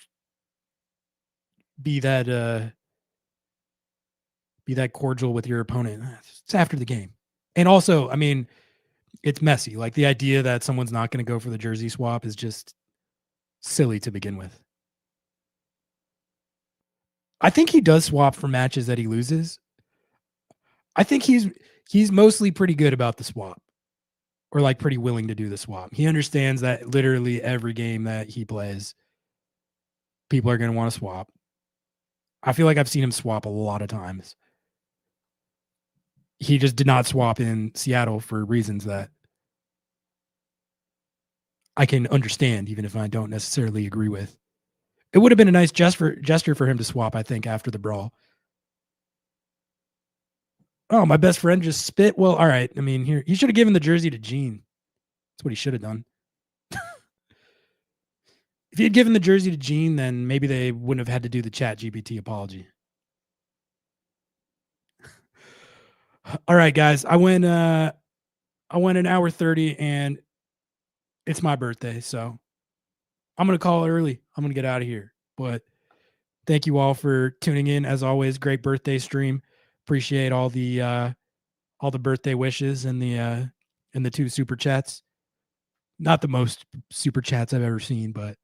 be that cordial with your opponent. It's after the game. And also, I mean, it's Messi. Like, the idea that someone's not going to go for the jersey swap is just silly to begin with. I think he does swap for matches that he loses. I think he's mostly pretty good about the swap, or like pretty willing to do the swap. He understands that literally every game that he plays, people are going to want to swap. I feel like I've seen him swap a lot of times. He just did not swap in Seattle for reasons that I can understand, even if I don't necessarily agree with. It would have been a nice gesture for him to swap, I think, after the brawl. Oh, my best friend just spit. Well, all right. I mean, here, he should have given the jersey to Gene. That's what he should have done. If he had given the jersey to Gene, then maybe they wouldn't have had to do the ChatGPT apology. All right, guys. I went an hour 30, and it's my birthday, so I'm gonna call it early. I'm gonna get out of here. But thank you all for tuning in. As always, great birthday stream. Appreciate all the birthday wishes and the 2 super chats. Not the most super chats I've ever seen, but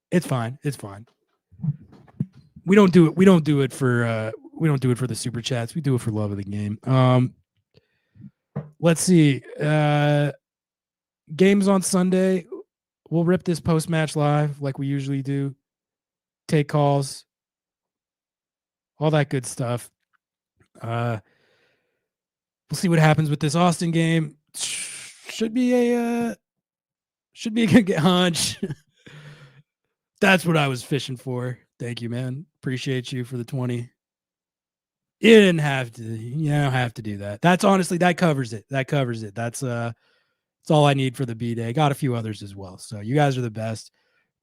it's fine. It's fine. We don't do it for the super chats. We do it for love of the game. Let's see. Games on Sunday. We'll rip this post-match live like we usually do. Take calls. All that good stuff. We'll see what happens with this Austin game. Should be a good hunch. That's what I was fishing for. Thank you, man. Appreciate you for the 20. You didn't have to. You don't have to do that. That's honestly, that covers it. That's all I need for the B-Day. Got a few others as well. So you guys are the best.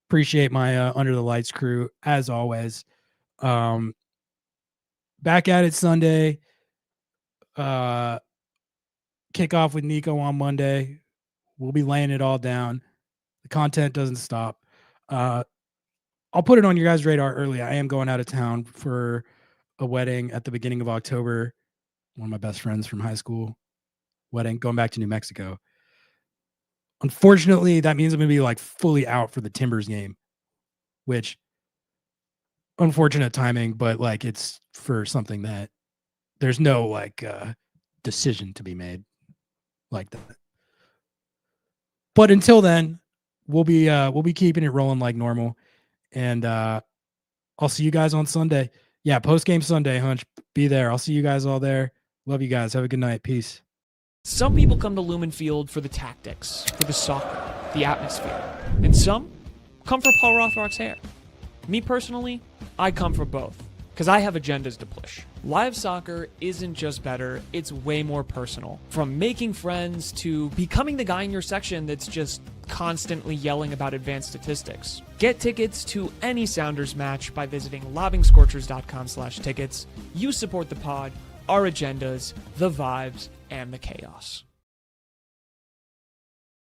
Appreciate my Under the Lights crew as always. Back at it Sunday. Kick off with Nico on Monday. We'll be laying it all down. The content doesn't stop. I'll put it on your guys' radar early. I am going out of town for a wedding at the beginning of October. One of my best friends from high school wedding, going back to New Mexico. Unfortunately, that means I'm going to be like fully out for the Timbers game, which unfortunate timing, but like it's for something that there's no like decision to be made like that. But until then, we'll be keeping it rolling like normal. And I'll see you guys on Sunday. Yeah, post game Sunday, Hunch. Be there. I'll see you guys all there. Love you guys. Have a good night. Peace. Some people come to Lumen Field for the tactics, for the soccer, the atmosphere. And some come for Paul Rothrock's hair. Me personally, I come for both, because I have agendas to push. Live soccer isn't just better, it's way more personal. From making friends to becoming the guy in your section that's just constantly yelling about advanced statistics. Get tickets to any Sounders match by visiting lobbingscorchers.com/tickets. You support the pod, our agendas, the vibes, and the chaos.